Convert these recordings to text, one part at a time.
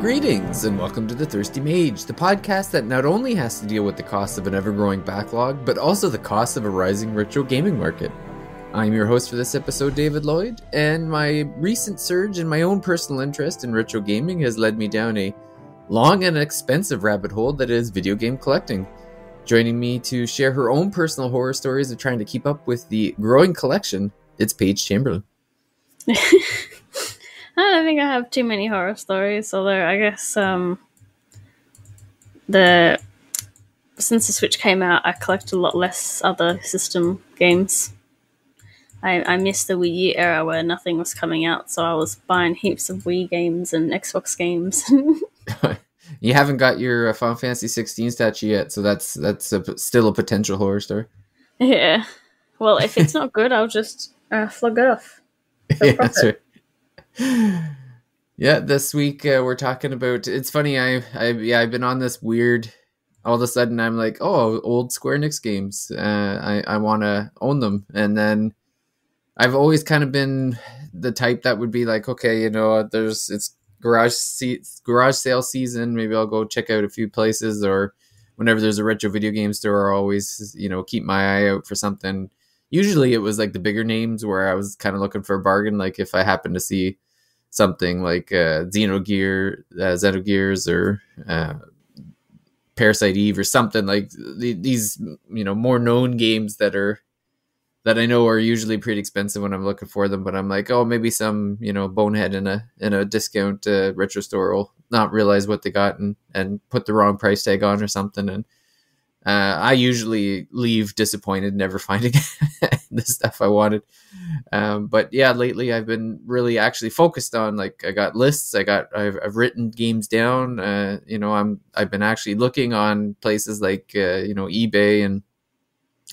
Greetings and welcome to The Thirsty Mage, the podcast that not only has to deal with the cost of an ever-growing backlog, but also the cost of a rising retro gaming market. I'm your host for this episode, David Lloyd, and my recent surge in my own personal interest in retro gaming has led me down a long and expensive rabbit hole that is video game collecting. Joining me to share her own personal horror stories of trying to keep up with the growing collection, it's Paige Chamberlain. I don't think I have too many horror stories, although I guess since the Switch came out, I collect a lot less other system games. I missed the Wii U era where nothing was coming out, so I was buying heaps of Wii games and Xbox games. You haven't got your Final Fantasy 16 statue yet, so that's still a potential horror story. Yeah. Well, if it's not good, I'll just flog it off. Yeah, that's right. Yeah, this week we're talking about. It's funny. I've been on this weird. All of a sudden, I'm like, oh, old Square Enix games. I want to own them, and then I've always kind of been the type that would be like, okay, it's garage sale season. Maybe I'll go check out a few places, or whenever there's a retro video game store, I'll always keep my eye out for something. Usually, it was like the bigger names where I was kind of looking for a bargain. Like if I happen to see something like Xenogears or Parasite Eve or something like these, more known games that I know are usually pretty expensive when I'm looking for them. But I'm like, oh, maybe some, bonehead in a discount retro store will not realize what they got and put the wrong price tag on or something. And I usually leave disappointed, never finding the stuff I wanted. But yeah, lately I've been really actually focused on, like, I got lists. I've written games down. I've been actually looking on places like eBay, and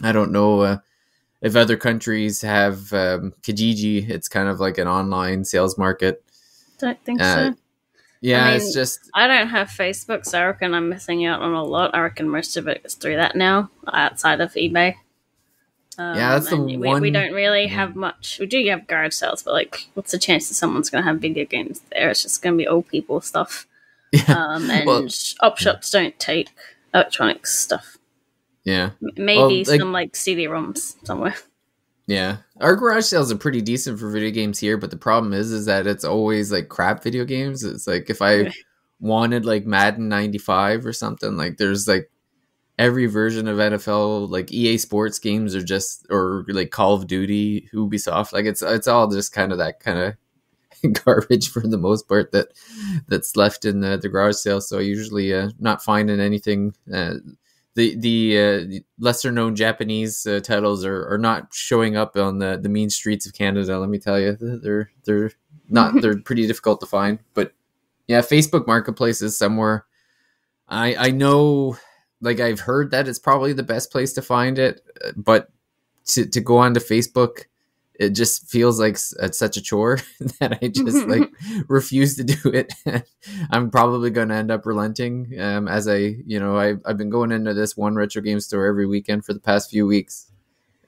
I don't know if other countries have Kijiji. It's kind of like an online sales market. Don't think so. Yeah, I mean, it's just... I don't have Facebook, so I reckon I'm missing out on a lot. I reckon most of it is through that now, outside of eBay. Yeah, that's the one... We don't really have much. We do have garage sales, but, like, what's the chance that someone's going to have video games there? It's just going to be old people stuff. Yeah. And op shops don't take electronics stuff. Yeah. Maybe some, like, CD-ROMs somewhere. Yeah, our garage sales are pretty decent for video games here, but the problem is that it's always like crap video games. It's like if I wanted like Madden 95 or something, like there's like every version of NFL, like EA Sports games or like Call of Duty, Ubisoft, like it's all just kind of that kind of garbage for the most part that's left in the garage sale. So I usually not finding anything. The lesser known Japanese titles are not showing up on the mean streets of Canada. Let me tell you, they're pretty difficult to find. But yeah, Facebook Marketplace is somewhere. I know, like, I've heard that it's probably the best place to find it, but to go onto Facebook, it just feels like it's such a chore that I just like refuse to do it. I'm probably going to end up relenting as I've been going into this one retro game store every weekend for the past few weeks.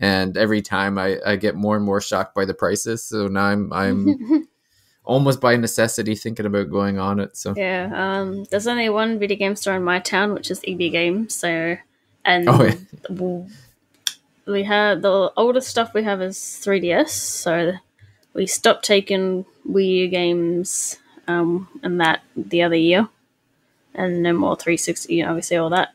And every time I get more and more shocked by the prices. So now I'm almost by necessity thinking about going on it. So yeah, there's only one video game store in my town, which is EB Games. So, and we have the oldest stuff we have is 3DS, so we stopped taking Wii U games and that the other year, and no more 360, obviously all that,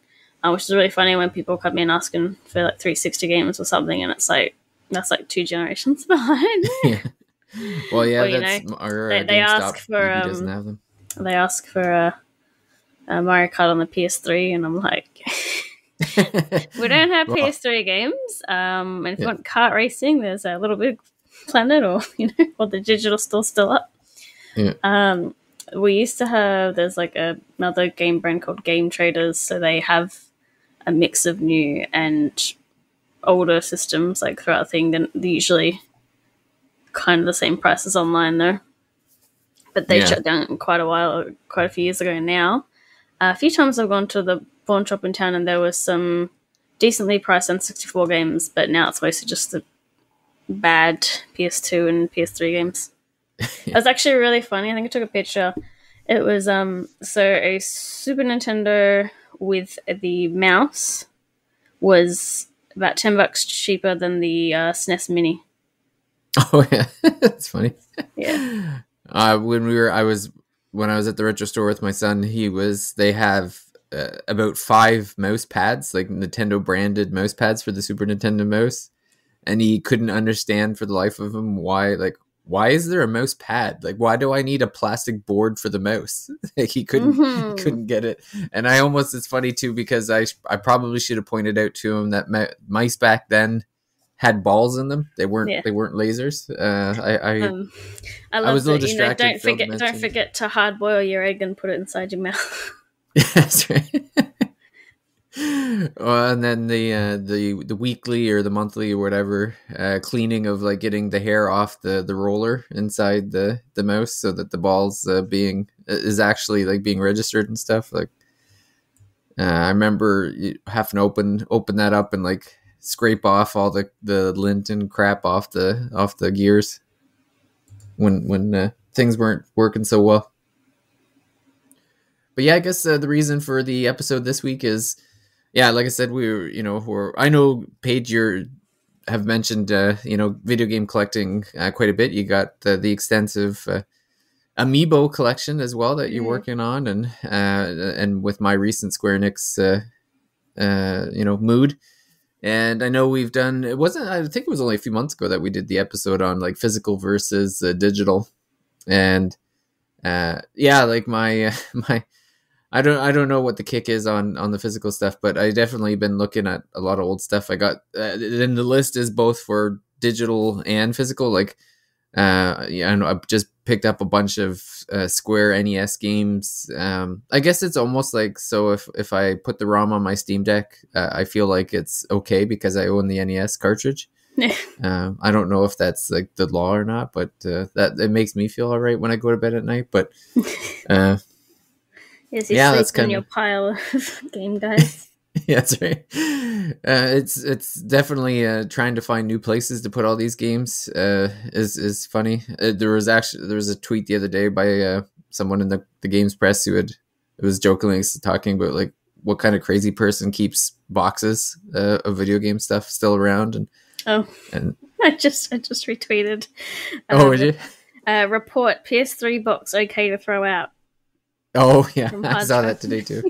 which is really funny when people come in asking for like 360 games or something, and it's like that's like 2 generations behind. Yeah. Well, yeah, or, that's our they ask for doesn't have them. They ask for a Mario Kart on the PS3, and I'm like. We don't have PS3 games. And if you want kart racing, there's a Little Big Planet, or the digital store's still up. Yeah. We used to have. There's like another game brand called Game Traders, so they have a mix of new and older systems like throughout the thing. Then they're usually kind of the same price as online though. But they shut down quite a few years ago now. A few times I've gone to the pawn shop in town, and there was some decently priced N64 games, but now it's mostly just the bad PS2 and PS3 games. It was actually really funny. I think I took a picture. It was so a Super Nintendo with the mouse was about $10 cheaper than the SNES Mini. Oh yeah, that's funny. Yeah. When I was at the retro store with my son, they have about 5 mouse pads, like Nintendo branded mouse pads for the Super Nintendo mouse, and he couldn't understand for the life of him why is there a mouse pad? Like, why do I need a plastic board for the mouse? Like, he couldn't get it. And it's funny too, because I probably should have pointed out to him that mice back then had balls in them. Yeah. They weren't lasers. I I love was a little that. distracted. Don't forget to hard boil your egg and put it inside your mouth. That's right. And then the weekly or the monthly or whatever cleaning of like getting the hair off the roller inside the mouse, so that the balls is actually like being registered and stuff. Like I remember having to open that up and like scrape off all the lint and crap off the gears when things weren't working so well. But yeah, I guess the reason for the episode this week is, yeah, like I said, I know Paige, have mentioned, video game collecting quite a bit. You got the extensive amiibo collection as well that you're working on, and with my recent Square Enix, mood. And I know we've done, I think it was only a few months ago that we did the episode on like physical versus digital. And like my I don't know what the kick is on the physical stuff, but I definitely been looking at a lot of old stuff. I got and the list is both for digital and physical. Like I know I've just picked up a bunch of Square NES games. I guess it's almost like, so if I put the ROM on my Steam Deck, I feel like it's okay because I own the NES cartridge. I don't know if that's like the law or not, but that it makes me feel all right when I go to bed at night. But yes, you sleep in your pile of game guides. Yeah, that's right. It's definitely trying to find new places to put all these games is funny. There was a tweet the other day by someone in the games press who was jokingly talking about like what kind of crazy person keeps boxes of video game stuff still around. And I just retweeted. Would you? Report PS3 box okay to throw out. Oh yeah, I saw that today too.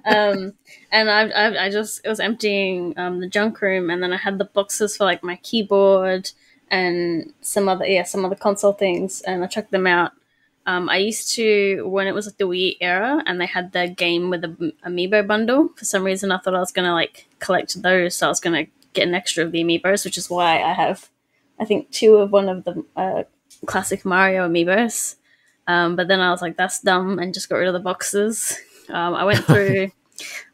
And I was emptying the junk room, and then I had the boxes for like my keyboard and some other console things, and I checked them out. I used to, when it was like the Wii era, and they had the game with the amiibo bundle. For some reason, I thought I was gonna like collect those, so I was gonna get an extra of the amiibos, which is why I have, I think, 2 of one of the classic Mario amiibos. But then I was like, that's dumb, and just got rid of the boxes. I went through,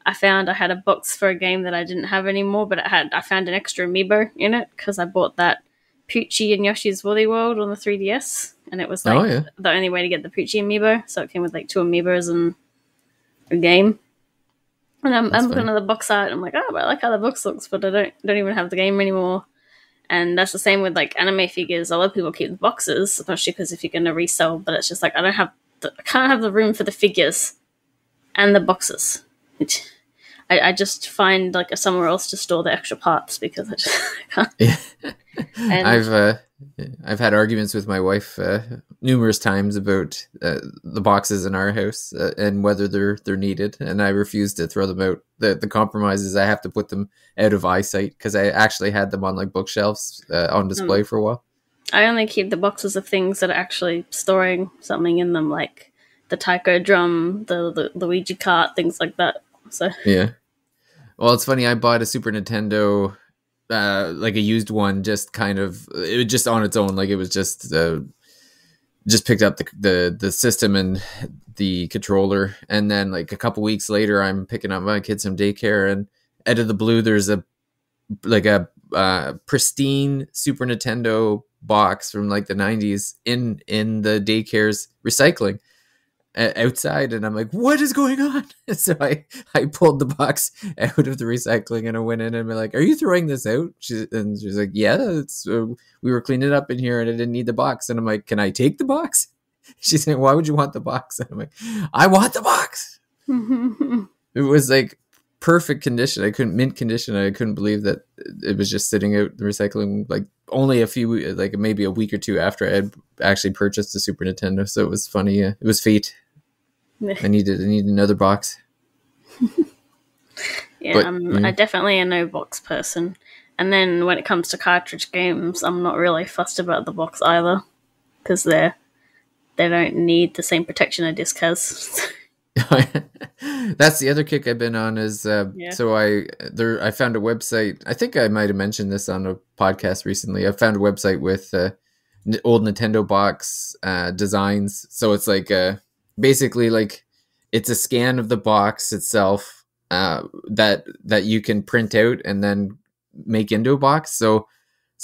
I found I had a box for a game that I didn't have anymore, but I found an extra amiibo in it because I bought that Poochie and Yoshi's Woolly World on the 3DS, and it was like the only way to get the Poochie amiibo. So it came with like 2 amiibos and a game. And I'm looking at the box art, and I'm like, oh, but I like how the box looks, but I don't even have the game anymore. And that's the same with like anime figures. A lot of people keep the boxes, especially because if you're going to resell, but it's just like I can't have the room for the figures and the boxes. I just find like somewhere else to store the extra parts because I can't. Yeah. I've had arguments with my wife numerous times about the boxes in our house and whether they're needed, and I refuse to throw them out. The compromise is I have to put them out of eyesight because I actually had them on like bookshelves on display for a while. I only keep the boxes of things that are actually storing something in them, like the taiko drum, the Luigi cart, things like that. So yeah. Well, it's funny. I bought a Super Nintendo, like a used one, just kind of, it was just on its own. Like it was just picked up the system and the controller. And then like a couple weeks later, I'm picking up my kids from daycare, and out of the blue, there's a pristine Super Nintendo box from like the 90s in the daycare's recycling outside, and I'm like, what is going on? So I pulled the box out of the recycling, and I went in and I'm like, are you throwing this out? She's like, yeah, it's we were cleaning it up in here and I didn't need the box. And I'm like, can I take the box? She's saying, "Why would you want the box?" And I'm like, "I want the box." It was like perfect condition. I couldn't mint condition. I couldn't believe that it was just sitting out the recycling, like only a few, like maybe a week or two after I had actually purchased the Super Nintendo. So it was funny. It was fate. I needed another box. Yeah, But, I definitely a no box person. And then when it comes to cartridge games, I'm not really fussed about the box either, because they don't need the same protection a disc has. That's the other kick I've been on is Yeah. so I found a website. I think I might have mentioned this on a podcast recently. I found a website with old Nintendo box designs. So it's like basically like it's a scan of the box itself that you can print out and then make into a box. So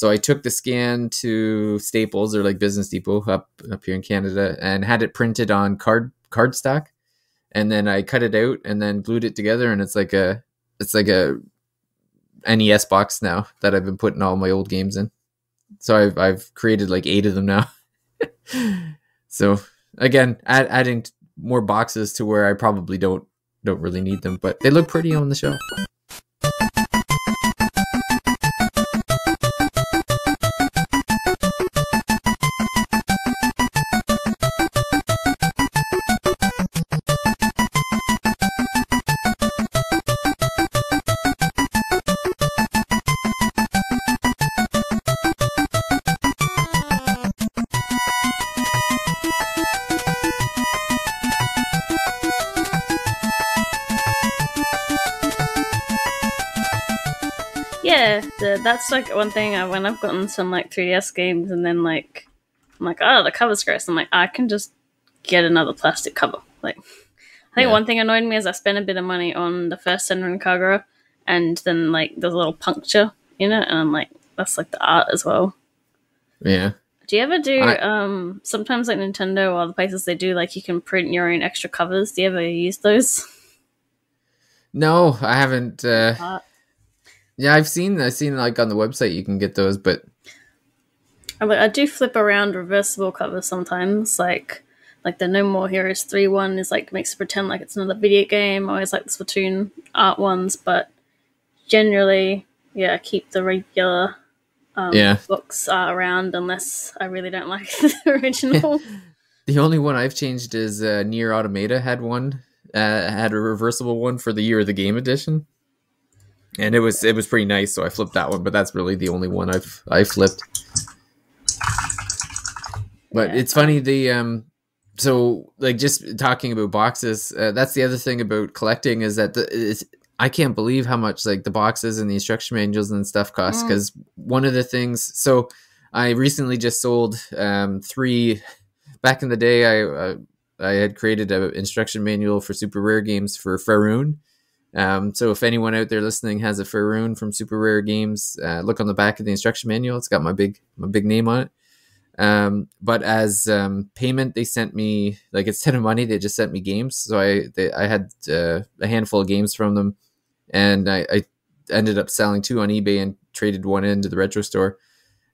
I took the scan to Staples or like Business Depot up here in Canada and had it printed on cardstock. And then I cut it out and then glued it together, and it's like a NES box now that I've been putting all my old games in. So I've created like 8 of them now. So again, adding more boxes to where I probably don't really need them, but they look pretty on the shelf. Yeah, that's like one thing when I've gotten some like 3DS games and then like I'm like, oh, the cover's gross. I'm like, I can just get another plastic cover. Like, I think one thing annoyed me is I spent a bit of money on the first Senran Kagura, and then like there's a little puncture in it, and I'm like, that's like the art as well. Yeah. Do you ever do sometimes like Nintendo or other places they do like you can print your own extra covers? Do you ever use those? No, I haven't. Yeah, I've seen like on the website you can get those, but I do flip around reversible covers sometimes, like the No More Heroes 3 one is like makes it pretend like it's another video game. I always like the Splatoon art ones, but generally, yeah, I keep the regular books around unless I really don't like the original. The only one I've changed is Nier Automata had one, had a reversible one for the Year of the Game edition. And it was pretty nice, so I flipped that one. But that's really the only one I flipped. But it's funny so like just talking about boxes. That's the other thing about collecting is that I can't believe how much like the boxes and the instruction manuals and stuff cost. Because one of the things, so I recently just sold 3. Back in the day, I had created an instruction manual for super rare games for Faroon. So if anyone out there listening has a Faroon from Super Rare Games, look on the back of the instruction manual. It's got my big name on it. But as payment, they sent me, like, instead of money, they just sent me games. So I had a handful of games from them, and I ended up selling 2 on eBay and traded one into the retro store.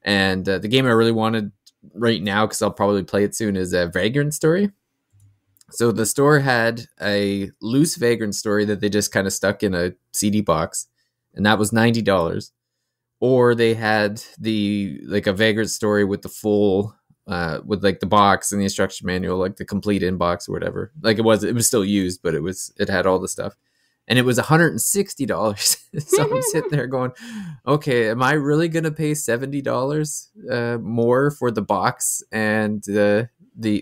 And the game I really wanted right now, because I'll probably play it soon, is Vagrant Story. So the store had a loose Vagrant Story that they just kind of stuck in a CD box, and that was $90. Or they had a Vagrant Story with the full, with like the box and the instruction manual, like the complete inbox or whatever. Like it was still used, but it had all the stuff, and it was $160. So I'm sitting there going, okay, am I really gonna pay $70 more for the box and the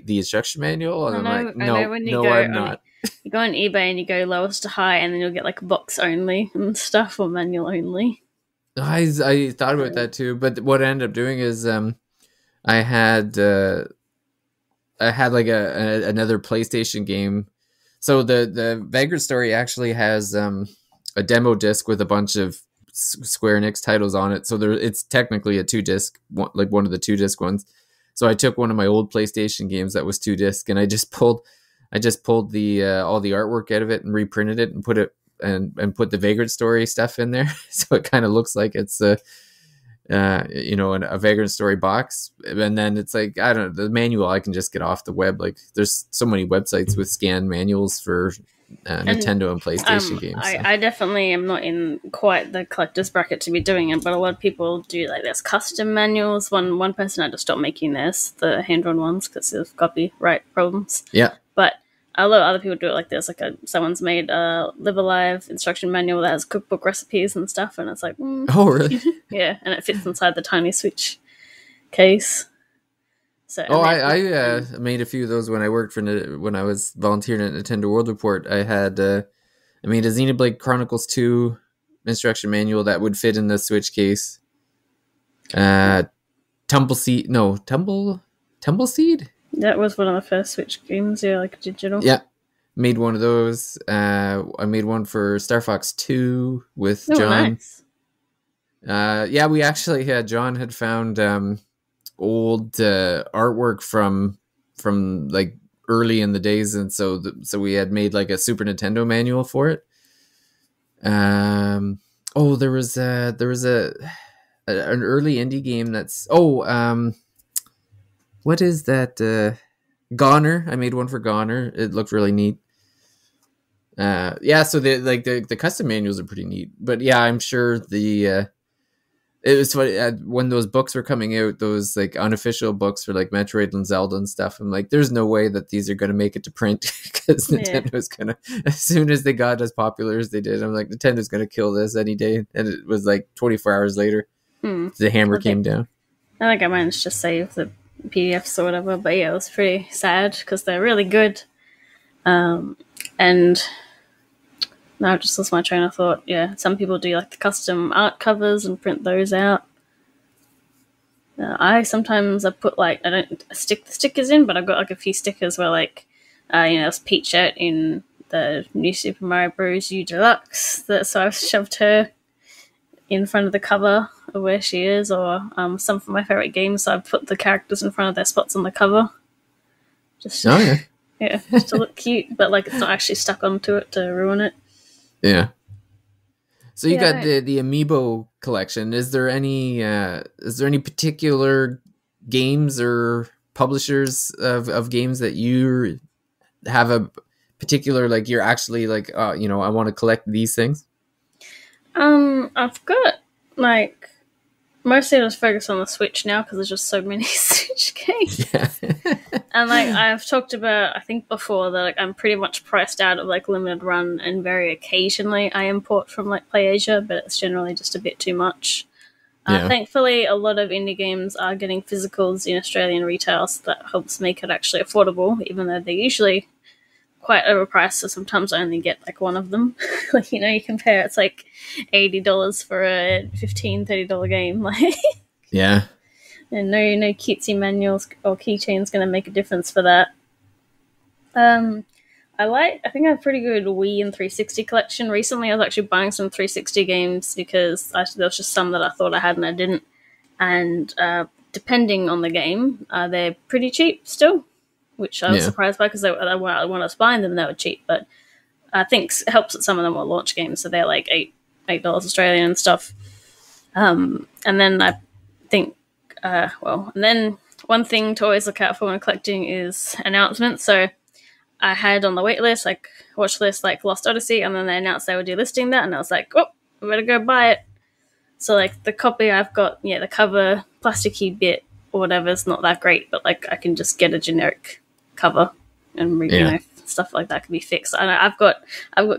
instruction manual? And I'm like, no, I'm not. You go on eBay and you go lowest to high, and then you'll get like box only and stuff, or manual only. I thought about that too, but what I ended up doing is I had like another PlayStation game. So the Vagrant Story actually has a demo disc with a bunch of Square Enix titles on it. So it's technically a 2-disc, like one of the 2-disc ones. So I took one of my old PlayStation games that was 2-disc, and I just pulled the all the artwork out of it and reprinted it and put it and put the Vagrant Story stuff in there. So it kind of looks like it's a Vagrant Story box, and then it's like, I don't know, the manual I can just get off the web. Like there's so many websites with scanned manuals for Nintendo and PlayStation games. So. I definitely am not in quite the collector's bracket to be doing it, but a lot of people do. Like there's custom manuals. One person had to stop making theirs, the hand-drawn ones, because of copyright problems. Yeah. But a lot of other people do it like this. Like someone's made a Live Alive instruction manual that has cookbook recipes and stuff, and it's like, oh really? Yeah, and it fits inside the tiny Switch case. So, I made a few of those when I worked when I was volunteering at Nintendo World Report. I had I made a Xenoblade Chronicles 2 instruction manual that would fit in the Switch case. Tumbleseed. That was one of the first Switch games, yeah, like digital. Yeah, made one of those. I made one for Star Fox 2 with John. Nice. Yeah, we actually had John had found old artwork from like early in the days, and so we had made like a Super Nintendo manual for it. There was an early indie game that's what is that? Goner. I made one for Goner. It looked really neat. So the custom manuals are pretty neat. But yeah, I'm sure it was funny when those books were coming out, those like unofficial books for like Metroid and Zelda and stuff. I'm like, there's no way that these are going to make it to print because Nintendo's gonna, as soon as they got as popular as they did, I'm like, Nintendo's gonna kill this any day. And it was like 24 hours later, the hammer came down. I think I managed to save the PDFs or whatever, but yeah, it was pretty sad because they're really good. And now I just lost my train of thought. Yeah, some people do like the custom art covers and print those out. I put like, I don't stick the stickers in, but I've got like a few stickers where like, there's Peach out in the new Super Mario Bros. U Deluxe. So I've shoved her in front of the cover of where she is, or some of my favorite games. So I've put the characters in front of their spots on the cover. Just just to look cute, but like it's not actually stuck onto it to ruin it. Yeah. So you got the Amiibo collection. Is there any particular games or publishers of games that you have a particular, like, you're actually like, I want to collect these things? I've got like mostly I just focus on the Switch now because there's just so many Switch games. Yeah. And like I've talked about, I think before, that like I'm pretty much priced out of like limited run, and very occasionally I import from like PlayAsia, but it's generally just a bit too much. Thankfully, a lot of indie games are getting physicals in Australian retail, so that helps make it actually affordable, even though they're usually quite overpriced, so sometimes I only get like one of them. Like, you compare, it's like $80 for a $15-$30 game. Like, yeah. And no cutesy manuals or keychains going to make a difference for that. I think I have a pretty good Wii and 360 collection. Recently, I was actually buying some 360 games because there was just some that I thought I had and I didn't. And depending on the game, they're pretty cheap still, which I was surprised by because when I was buying them, they were cheap. But I think it helps that some of them were launch games, so they're like $8 Australian and stuff. And then I think, and then one thing to always look out for when collecting is announcements. So I had on the watch list like Lost Odyssey, and then they announced they were delisting that, and I was like, oh, I better go buy it. So like the copy I've got, the cover plasticky bit or whatever is not that great, but like I can just get a generic cover and stuff like that can be fixed. And I've got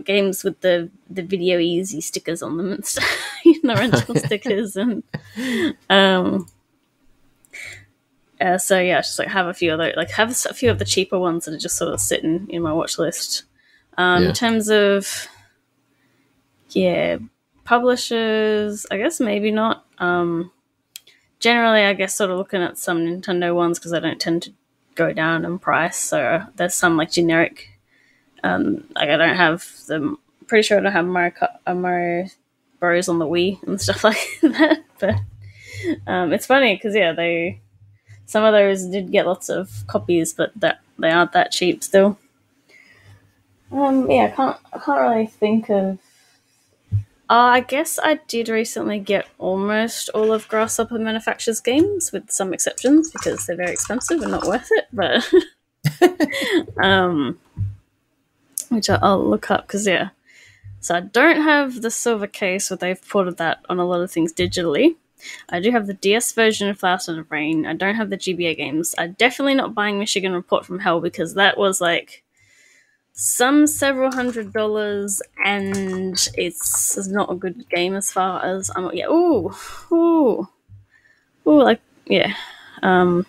games with the Video Easy stickers on them and stuff, the rental stickers, and so yeah, just like have a few of those, like have a few of the cheaper ones that are just sort of sitting in my watch list. In terms of publishers, I guess maybe not. Generally, I guess sort of looking at some Nintendo ones because I don't tend to go down in price. So there's some like generic. Like I don't have them. Pretty sure I don't have Mario Bros on the Wii and stuff like that. But it's funny because some of those did get lots of copies, but they aren't that cheap still. I can't really think of I guess I did recently get almost all of Grasshopper Manufacture's games, with some exceptions because they're very expensive and not worth it. But um, which I'll look up because yeah. So I don't have the silver case, where they've ported that on a lot of things digitally. I do have the DS version of Flowers and Rain. I don't have the GBA games. I'm definitely not buying Michigan Report from Hell because that was like some several $100s, and it's not a good game as far as I'm. Yeah, ooh, like yeah, um,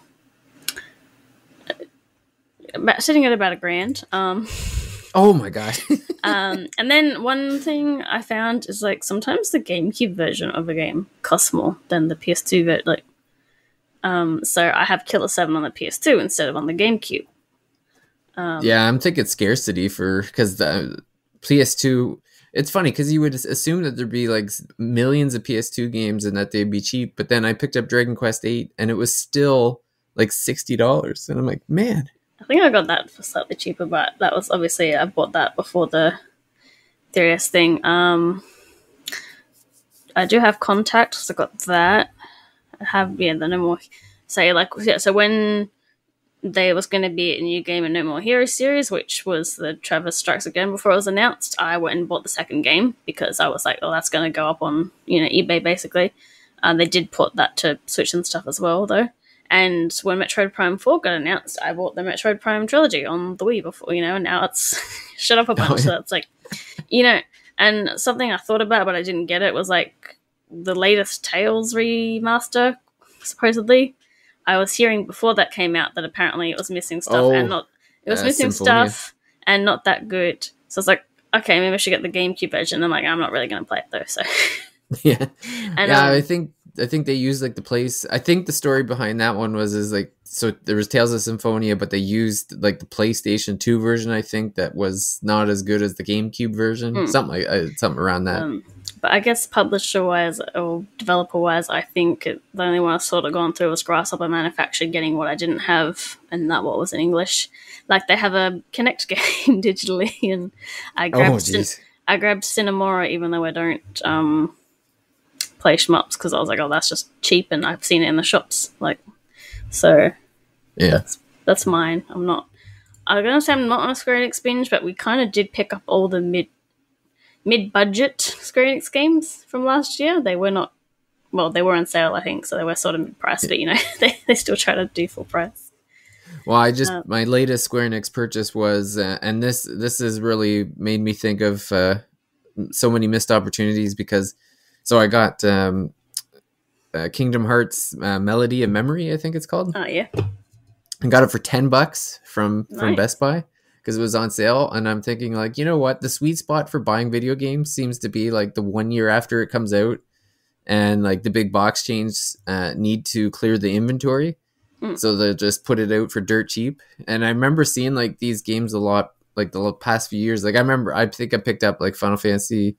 sitting at about $1,000. Oh my god. And then one thing I found is like sometimes the GameCube version of a game costs more than the PS2 version. So I have Killer 7 on the PS2 instead of on the GameCube. Yeah, I'm thinking scarcity because the PS2. It's funny because you would assume that there'd be like millions of PS2 games and that they'd be cheap, but then I picked up Dragon Quest 8 and it was still like $60, and I'm like, man. I think I got that for slightly cheaper, but that was obviously I bought that before the 3DS thing. I do have Contact, so I got that. I have the No More. So when there was going to be a new game in No More Heroes series, which was the Travis Strikes Again before it was announced, I went and bought the second game because I was like, oh, that's going to go up on eBay basically. They did put that to Switch and stuff as well though. And when Metroid Prime 4 got announced, I bought the Metroid Prime trilogy on the Wii before, and now it's shut up a bunch. So it's like, and something I thought about but I didn't get it was like the latest Tales remaster, supposedly. I was hearing before that came out that apparently it was missing stuff Symphonia. And not that good. So it's like, okay, maybe I should get the GameCube version. I'm like, I'm not really going to play it though. So Yeah, and, yeah. I think they used like the place. I think the story behind that one is like, so there was Tales of Symphonia, but they used like the PlayStation 2 version. I think that was not as good as the GameCube version. Something around that. But I guess publisher-wise or developer-wise, I think the only one I sort of gone through was Grasshopper Manufacture getting what I didn't have, and that what was in English. Like they have a Kinect game digitally, and I grabbed Cinemora, even though I don't play shmups, because I was like, oh, that's just cheap, and I've seen it in the shops. So Yeah, that's mine. I'm gonna say I'm not on a Square Enix binge, but we kind of did pick up all the mid-budget Square Enix games from last year. They were not, well, they were on sale, I think, so they were sort of mid-price, but they still try to do full price. Well, my latest Square Enix purchase was, and this has really made me think of so many missed opportunities because, so I got Kingdom Hearts Melody of Memory, I think it's called. Oh yeah, and got it for $10 from Nice. Best Buy because it was on sale. And I'm thinking like, you know what, the sweet spot for buying video games seems to be like the 1 year after it comes out, and like the big box chains need to clear the inventory. So they just put it out for dirt cheap. And I remember seeing like these games a lot, like the past few years. Like I think I picked up like Final Fantasy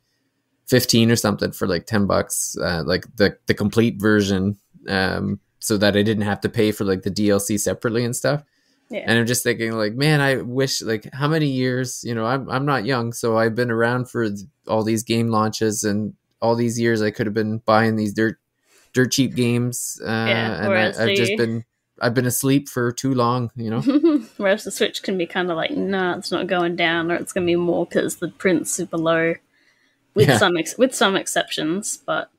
15 or something for like $10, like the complete version, so that I didn't have to pay for like the DLC separately and stuff. Yeah. And I'm just thinking like, man, I wish, like, how many years, I'm not young, so I've been around for all these game launches, and all these years I could have been buying these dirt cheap games. And I've been asleep for too long, Whereas the Switch can be kind of like, nah, it's not going down, or it's going to be more because the print's super low, with some exceptions. But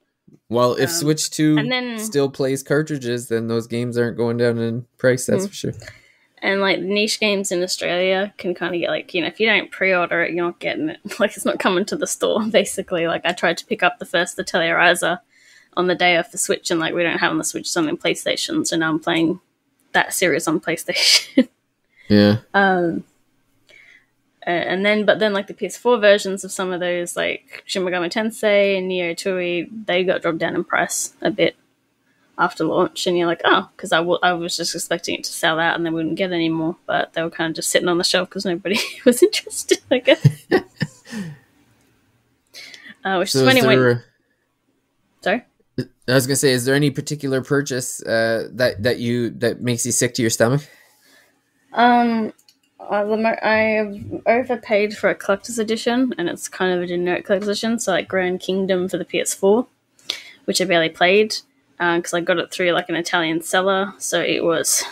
well, if Switch 2 still plays cartridges, then those games aren't going down in price. That's for sure. And like niche games in Australia can kind of get like, if you don't pre-order it, you're not getting it. Like it's not coming to the store. Basically, like I tried to pick up the Tellurizer on the day of the Switch, and like we don't have on the Switch, it's on PlayStation, so now I'm playing that series on PlayStation. Yeah. But then like the PS4 versions of some of those, like Shin Megami Tensei and Neo Tui, they got dropped down in price a bit after launch, and you're like, oh, because I was just expecting it to sell out and they wouldn't get any more, but they were kind of just sitting on the shelf because nobody was interested, I guess. Which is funny when... Sorry? I was gonna say, is there any particular purchase that makes you sick to your stomach? I've overpaid for a collector's edition, and it's kind of a generic collector's edition. So like Grand Kingdom for the PS4, which I barely played because I got it through like an Italian seller. So it was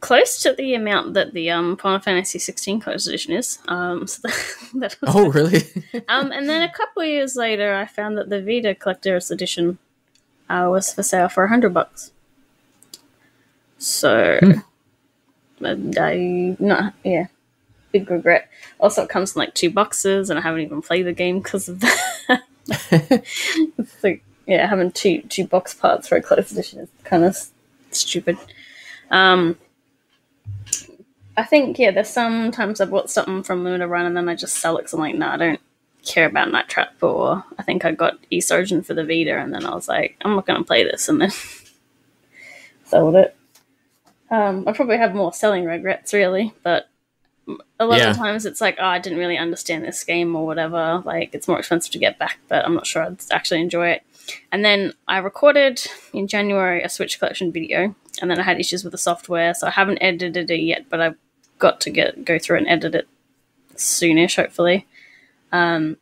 close to the amount that the Final Fantasy 16 collector's edition is. So that was Oh, really? and then a couple of years later, I found that the Vita collector's edition was for sale for $100. So, big regret. Also, it comes in like 2 boxes, and I haven't even played the game because of that. It's like, yeah, having two box parts for a collector's edition is kind of stupid. I think, there's sometimes I bought something from Luna Run and then I just sell it because I'm like, nah, I don't care about Night Trap. Or I think I got East Origin for the Vita and then I was like, I'm not going to play this, and then sold it. I probably have more selling regrets, really, but a lot of times it's like, oh, I didn't really understand this game or whatever. Like, it's more expensive to get back, but I'm not sure I'd actually enjoy it. And then I recorded in January a Switch collection video, and then I had issues with the software, so I haven't edited it yet, but I've got to go through and edit it soonish, hopefully. And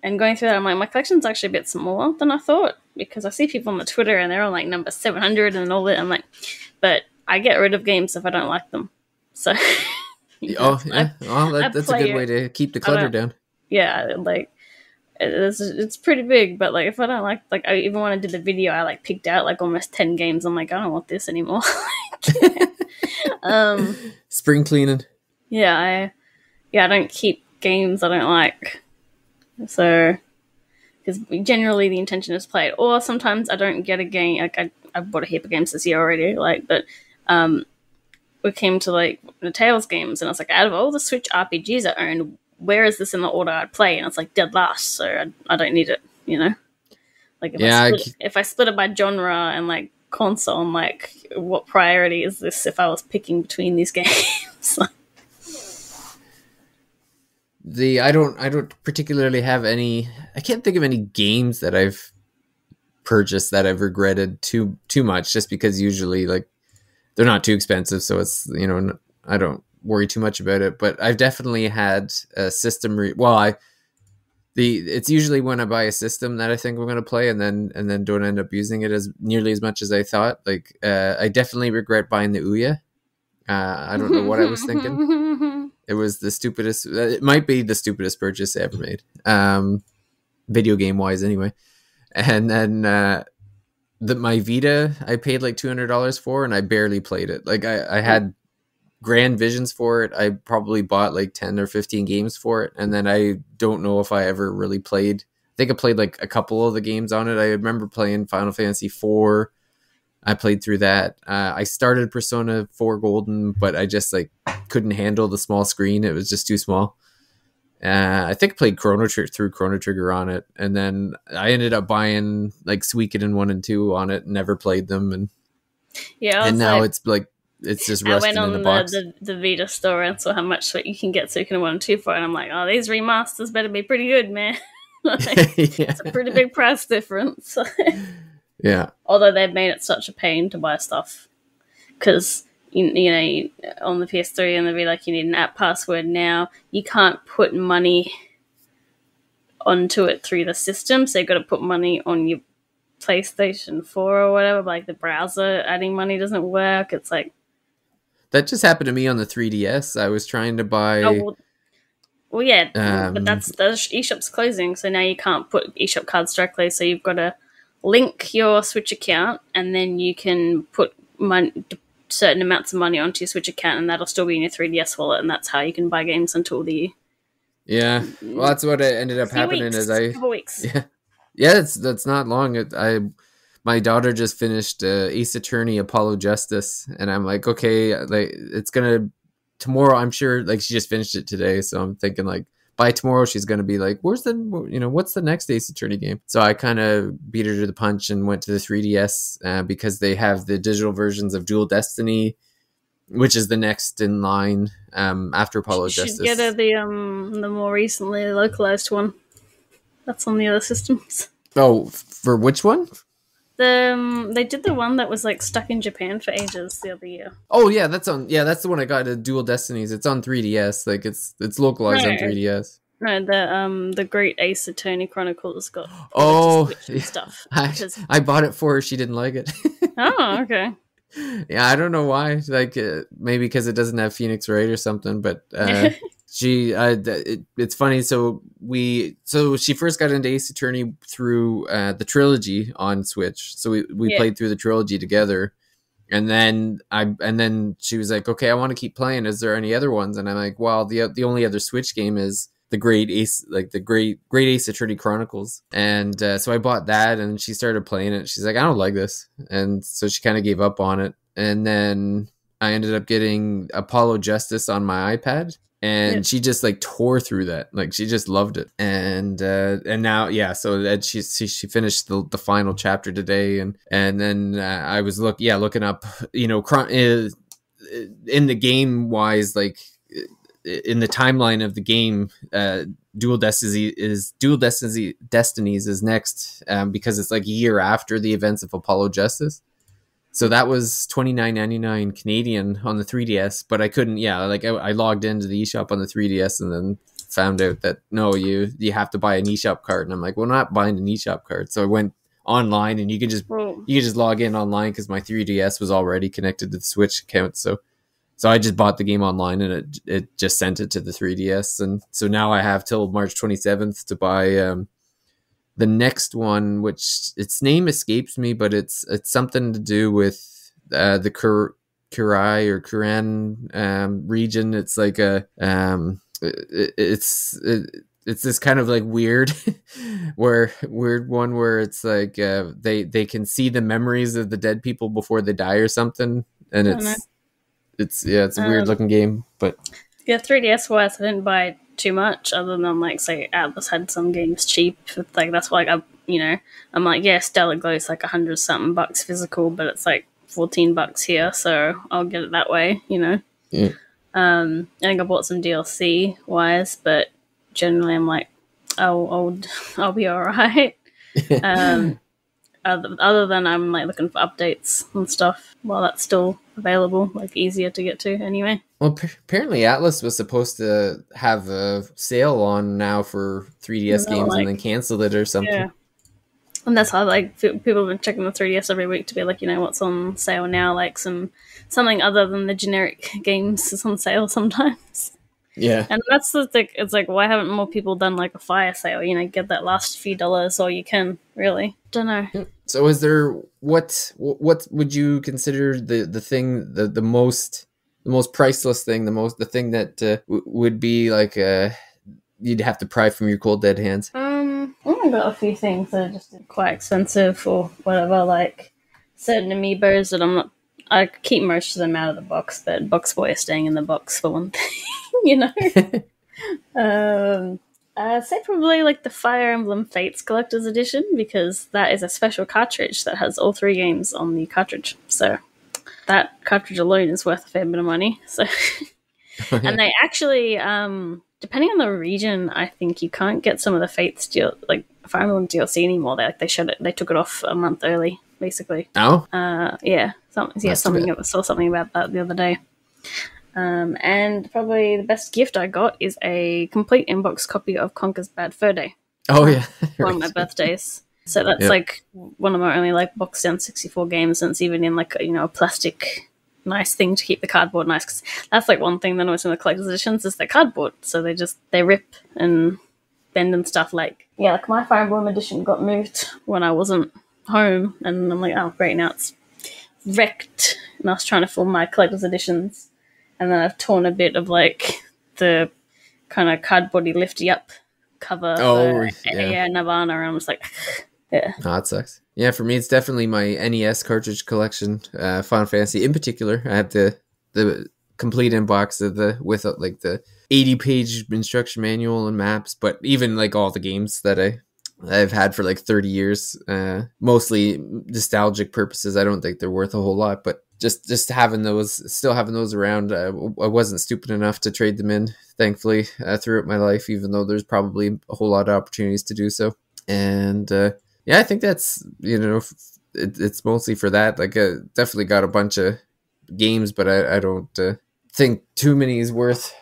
going through that, I'm like, my collection's actually a bit smaller than I thought, because I see people on the Twitter and they're on like number 700 and all that. I'm like, but I get rid of games if I don't like them. So, that's a good way to keep the clutter down. Yeah, like it's pretty big, but like if I don't like I even when I did the video, I like picked out like almost 10 games. I'm like, I don't want this anymore. Spring cleaning. Yeah, I don't keep games I don't like. So, because generally the intention is to play it, or sometimes I don't get a game. Like I've bought a heap of games this year already. Like, but we came to like the Tales games, and I was like, out of all the Switch RPGs I own, where is this in the order I'd play? And it's like dead last, so I don't need it. You know, like if I split it by genre and like console, I'm like, what priority is this if I was picking between these games? I don't particularly have any. I can't think of any games that I've purchased that I've regretted too much, just because usually like they're not too expensive, so it's, you know, I don't worry too much about it. But I've definitely had a system. It's usually when I buy a system that I think I'm going to play, and then don't end up using it as nearly as much as I thought. Like I definitely regret buying the Ouya. I don't know what I was thinking. It was the stupidest. It might be the stupidest purchase I ever made, video game wise, anyway. And then my Vita, I paid like $200 for, and I barely played it. Like I had grand visions for it. I probably bought like 10 or 15 games for it, and then I don't know if I ever really played. I think I played like a couple of the games on it. I remember playing Final Fantasy 4. I played through that. I started Persona 4 Golden, but I just like couldn't handle the small screen. It was just too small. I think I played Chrono Trigger on it, and then I ended up buying like Suikoden 1 and 2 on it. Never played them, and now like, it's just rusting in the box. The Vita store and saw how much you can get Suikoden 1 and 2 for, and I'm like, oh, these remasters better be pretty good, man. It's a pretty big price difference. Yeah. Although they've made it such a pain to buy stuff, because you know on the PS3 and they'll be like, you need an app password now. You can't put money onto it through the system, so you've got to put money on your PlayStation 4 or whatever. Like the browser adding money doesn't work. It's like that just happened to me on the 3DS. I was trying to buy. Well, yeah, but the eShop's closing, so now you can't put eShop cards directly. So you've got to link your Switch account, and then you can put certain amounts of money onto your Switch account, and that'll still be in your 3DS wallet, and that's how you can buy games until the... Yeah, well, that's what ended up happening. Couple weeks. Yeah, that's not long. My daughter just finished Ace Attorney Apollo Justice, and I'm like, okay, like it's gonna tomorrow. I'm sure, like she just finished it today, so I'm thinking like by tomorrow she's gonna be like, what's the next Ace Attorney game? So I kind of beat her to the punch and went to the 3DS because they have the digital versions of Dual Destiny, which is the next in line after Apollo Justice. You should get her the more recently localized one. That's on the other systems. Oh, for which one? They did the one that was like stuck in Japan for ages the other year. Oh yeah, that's the one I got at Dual Destinies. It's on 3DS. Like it's localized on 3DS. No, the Great Ace Attorney Chronicles got Switch and stuff. I bought it for her. She didn't like it. Oh, okay. Yeah, I don't know why. Like maybe because it doesn't have Phoenix Wright or something. But it's funny. So she first got into Ace Attorney through the trilogy on Switch. So we played through the trilogy together. And then she was like, okay, I want to keep playing. Is there any other ones? And I'm like, well, the only other Switch game is the Great Ace, like the Great Ace Attorney Chronicles. And so I bought that, and she started playing it. She's like, I don't like this. And so she kind of gave up on it. And then I ended up getting Apollo Justice on my iPad. And she just like tore through that. Like she just loved it. And now, so that she finished the final chapter today. And then I was looking up, in the game wise, like in the timeline of the game, Dual Destinies is next, because it's like a year after the events of Apollo Justice. So that was $29.99 Canadian on the 3DS, but I couldn't. I logged into the eShop on the 3DS and then found out that no, you have to buy an eShop card, and I'm like, well, I'm not buying an eShop card. So I went online, and you can just log in online because my 3DS was already connected to the Switch account. So I just bought the game online, and it just sent it to the 3DS, and so now I have till March 27th to buy the next one, which its name escapes me, but it's something to do with the Kurai or Kuran region. It's like it's this kind of like weird one where it's like they can see the memories of the dead people before they die or something, and it's a weird looking game. But 3DS wise, I didn't buy too much other than like say Atlas had some games cheap. Like that's why I'm like, Stellar Glow's like $100 something bucks physical, but it's like $14 here, so I'll get it that way. I think I bought some DLC wise, but generally I'm like, I'll be all right. Other than I'm like looking for updates and stuff while that's still available, like easier to get to anyway. Well, apparently Atlas was supposed to have a sale on now for 3DS games, and then canceled it or something. Yeah. And that's how like people have been checking the 3DS every week to be like, what's on sale now, like something other than the generic games is on sale sometimes. Yeah. And that's the thing. It's like, why haven't more people done like a fire sale? Get that last few dollars all you can, really. Don't know. So is there, what would you consider the thing, the most priceless thing, the thing that would be like you'd have to pry from your cold dead hands? I've got a few things that are just quite expensive or whatever, like certain amiibos that I keep most of them out of the box, but Box Boy is staying in the box for one thing, I'd say probably like the Fire Emblem Fates Collector's Edition, because that is a special cartridge that has all 3 games on the cartridge. So that cartridge alone is worth a fair bit of money. So, and they actually, depending on the region, I think you can't get some of the Fates like Fire Emblem DLC anymore. They shut it. They took it off a month early, basically. Oh, yeah, I saw something about that the other day. And probably the best gift I got is a complete inbox copy of Conker's Bad Fur Day. Oh yeah, one of my birthdays. So that's like one of my only like boxed down 64 games, and it's even in like a plastic nice thing to keep the cardboard nice. Because that's like one thing that always in the collector's editions is the cardboard, so they rip and bend and stuff. Like my Fire Emblem edition got moved when I wasn't home, and I'm like, oh great, now it's wrecked. And I was trying to film my collector's editions. And then I've torn a bit of like the kind of cardboardy lifty up cover for Nirvana, and I'm just like, yeah. Oh, that sucks. Yeah, for me it's definitely my NES cartridge collection, Final Fantasy in particular. I have the complete inbox of with like the 80-page instruction manual and maps, but even like all the games that I've had for like 30 years, mostly nostalgic purposes. I don't think they're worth a whole lot, but just having those around, I wasn't stupid enough to trade them in, thankfully, throughout my life, even though there's probably a whole lot of opportunities to do so. And I think that's, it's mostly for that. Like, definitely got a bunch of games, but I don't think too many is worth.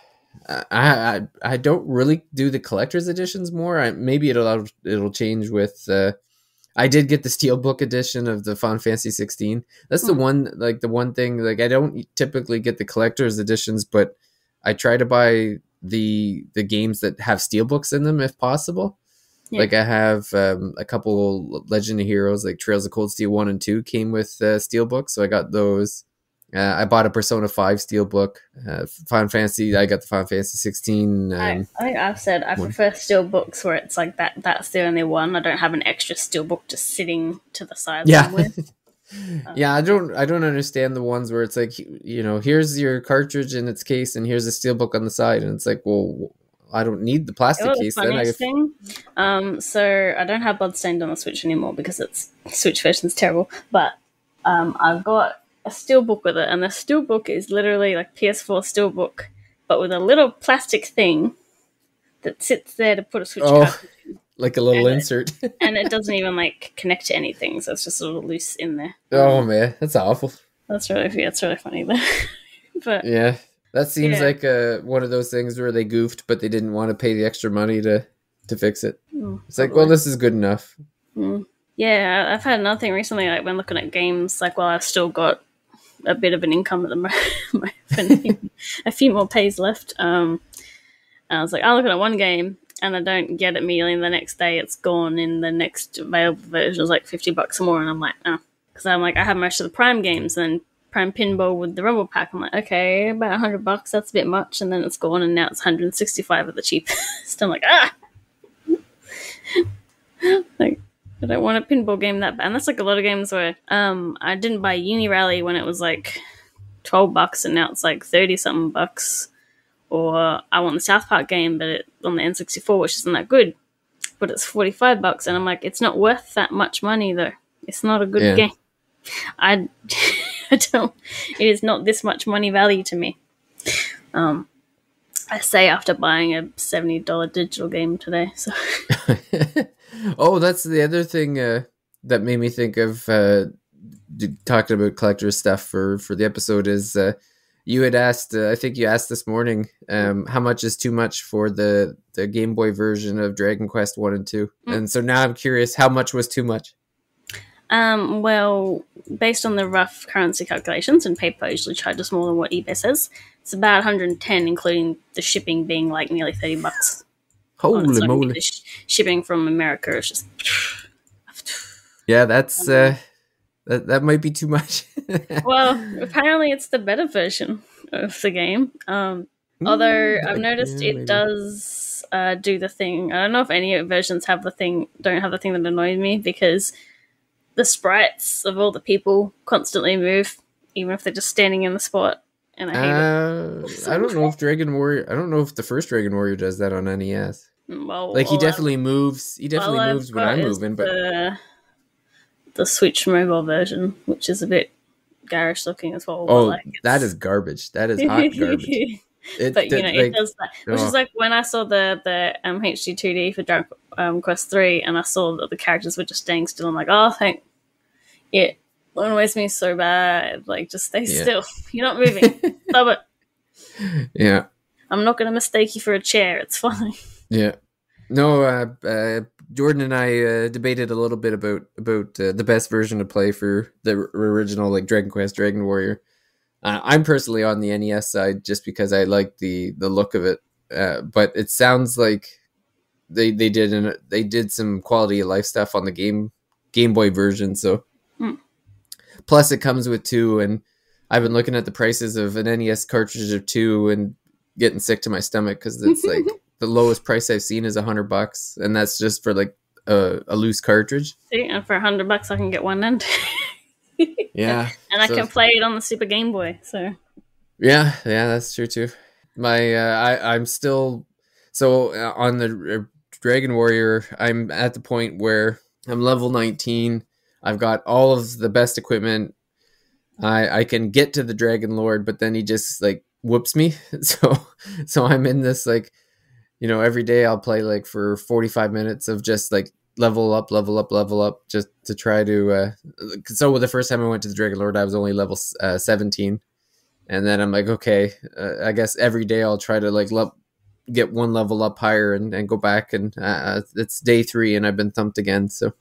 I don't really do the collector's editions more. Maybe it'll change with. I did get the Steelbook edition of the Final Fantasy 16. That's the one thing. Like, I don't typically get the collector's editions, but I try to buy the games that have Steelbooks in them if possible. Yeah. Like, I have a couple Legend of Heroes, like Trails of Cold Steel 1 and 2 came with Steelbooks, so I got those. I bought a Persona 5 Steelbook. Final Fantasy, I got the Final Fantasy 16. I think I've said I prefer Steelbooks where it's like that's the only one. I don't have an extra Steelbook just sitting to the side somewhere. Yeah, I don't understand the ones where it's like, here's your cartridge in its case and here's a Steelbook on the side, and it's like, well, I don't need the plastic case then. Thing. So I don't have Bloodstained on the Switch anymore because its Switch version's terrible, but I've got a Steelbook with it, and the Steelbook is literally like PS4 Steelbook, but with a little plastic thing that sits there to put a Switch cartridge in. Like a little insert. And it doesn't even like connect to anything, so it's just a little loose in there. Oh man, that's awful. It's really funny though. But yeah, that seems like one of those things where they goofed, but they didn't want to pay the extra money to fix it. It's like, well, this is good enough. Yeah, I've had another thing recently, like when looking at games, like, well, I've still got a bit of an income at the moment, a few more pays left. And I was like, I'm looking at one game, and I don't get it immediately, and the next day it's gone in the next available version. It's like $50 more, and I'm like, oh. Because I'm like, I have most of the Prime games, and Prime Pinball with the Rumble Pack. I'm like, okay, about $100, that's a bit much, and then it's gone, and now it's 165 at the cheapest. I'm like, like, I don't want a pinball game that bad. And that's like a lot of games where I didn't buy Uni Rally when it was like $12, and now it's like 30-something bucks. Or I want the South Park game, but on the N64, which isn't that good, but it's $45, and I'm like, it's not worth that much money though. It's not a good game. I don't. It is not this much money value to me. I say after buying a $70 digital game today. So. Oh, that's the other thing that made me think of talking about collector's stuff for the episode is. You had asked, I think you asked this morning, how much is too much for the Game Boy version of Dragon Quest 1 and 2? And so now I'm curious, how much was too much? Well, based on the rough currency calculations, and PayPal usually charges more than what eBay says, it's about 110, including the shipping being like nearly $30. Holy moly. The shipping from America is just... Yeah, that's... That might be too much. Well, apparently it's the better version of the game. Although I've noticed it does do the thing. I don't know if any versions don't have the thing that annoys me, because the sprites of all the people constantly move, even if they're just standing in the spot. And I hate it. I don't know if the first Dragon Warrior does that on NES. Well, like, he definitely moves. He definitely moves when I'm moving, but the Switch mobile version, which is a bit garish looking as well. Oh, that is garbage. That is hot garbage. It does that. Which is like when I saw the HD 2D for Dragon Quest 3, and I saw that the characters were just staying still. I'm like, oh, it annoys me so bad. Like, just stay still. You're not moving. Stop it. Yeah. I'm not going to mistake you for a chair. It's fine. Yeah. No, Jordan and I debated a little bit about the best version to play for the original, like, Dragon Quest, Dragon Warrior. I'm personally on the NES side just because I like the look of it. But it sounds like they did some quality of life stuff on the Game Boy version. So plus it comes with 2, and I've been looking at the prices of an NES cartridge of 2 and getting sick to my stomach, because it's like the lowest price I've seen is $100, and that's just for like a loose cartridge. See, and for $100 I can get one end. Yeah, and I can play it on the Super Game Boy. So yeah, that's true too. I'm still on the Dragon Warrior. I'm at the point where I'm level 19. I've got all of the best equipment. I can get to the Dragon Lord, but then he just like whoops me. So I'm in this, like, every day I'll play like for 45 minutes of just like level up, just to try to. So the first time I went to the Dragon Lord, I was only level 17, and then I'm like, okay, I guess every day I'll try to like get one level up higher and go back, and it's day 3 and I've been thumped again. So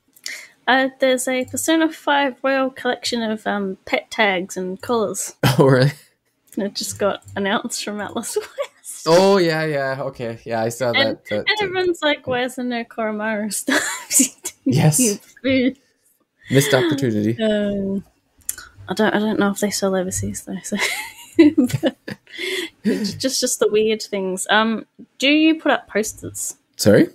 there's a Persona 5 Royal collection of pet tags and collars. oh really? And it just got announced from Atlas West. Oh yeah, okay, yeah, I saw that. And everyone's like, "Where's the no Koromaru stuff?" Yes, missed opportunity. I don't know if they sell overseas though. So just the weird things. Do you put up posters? Sorry?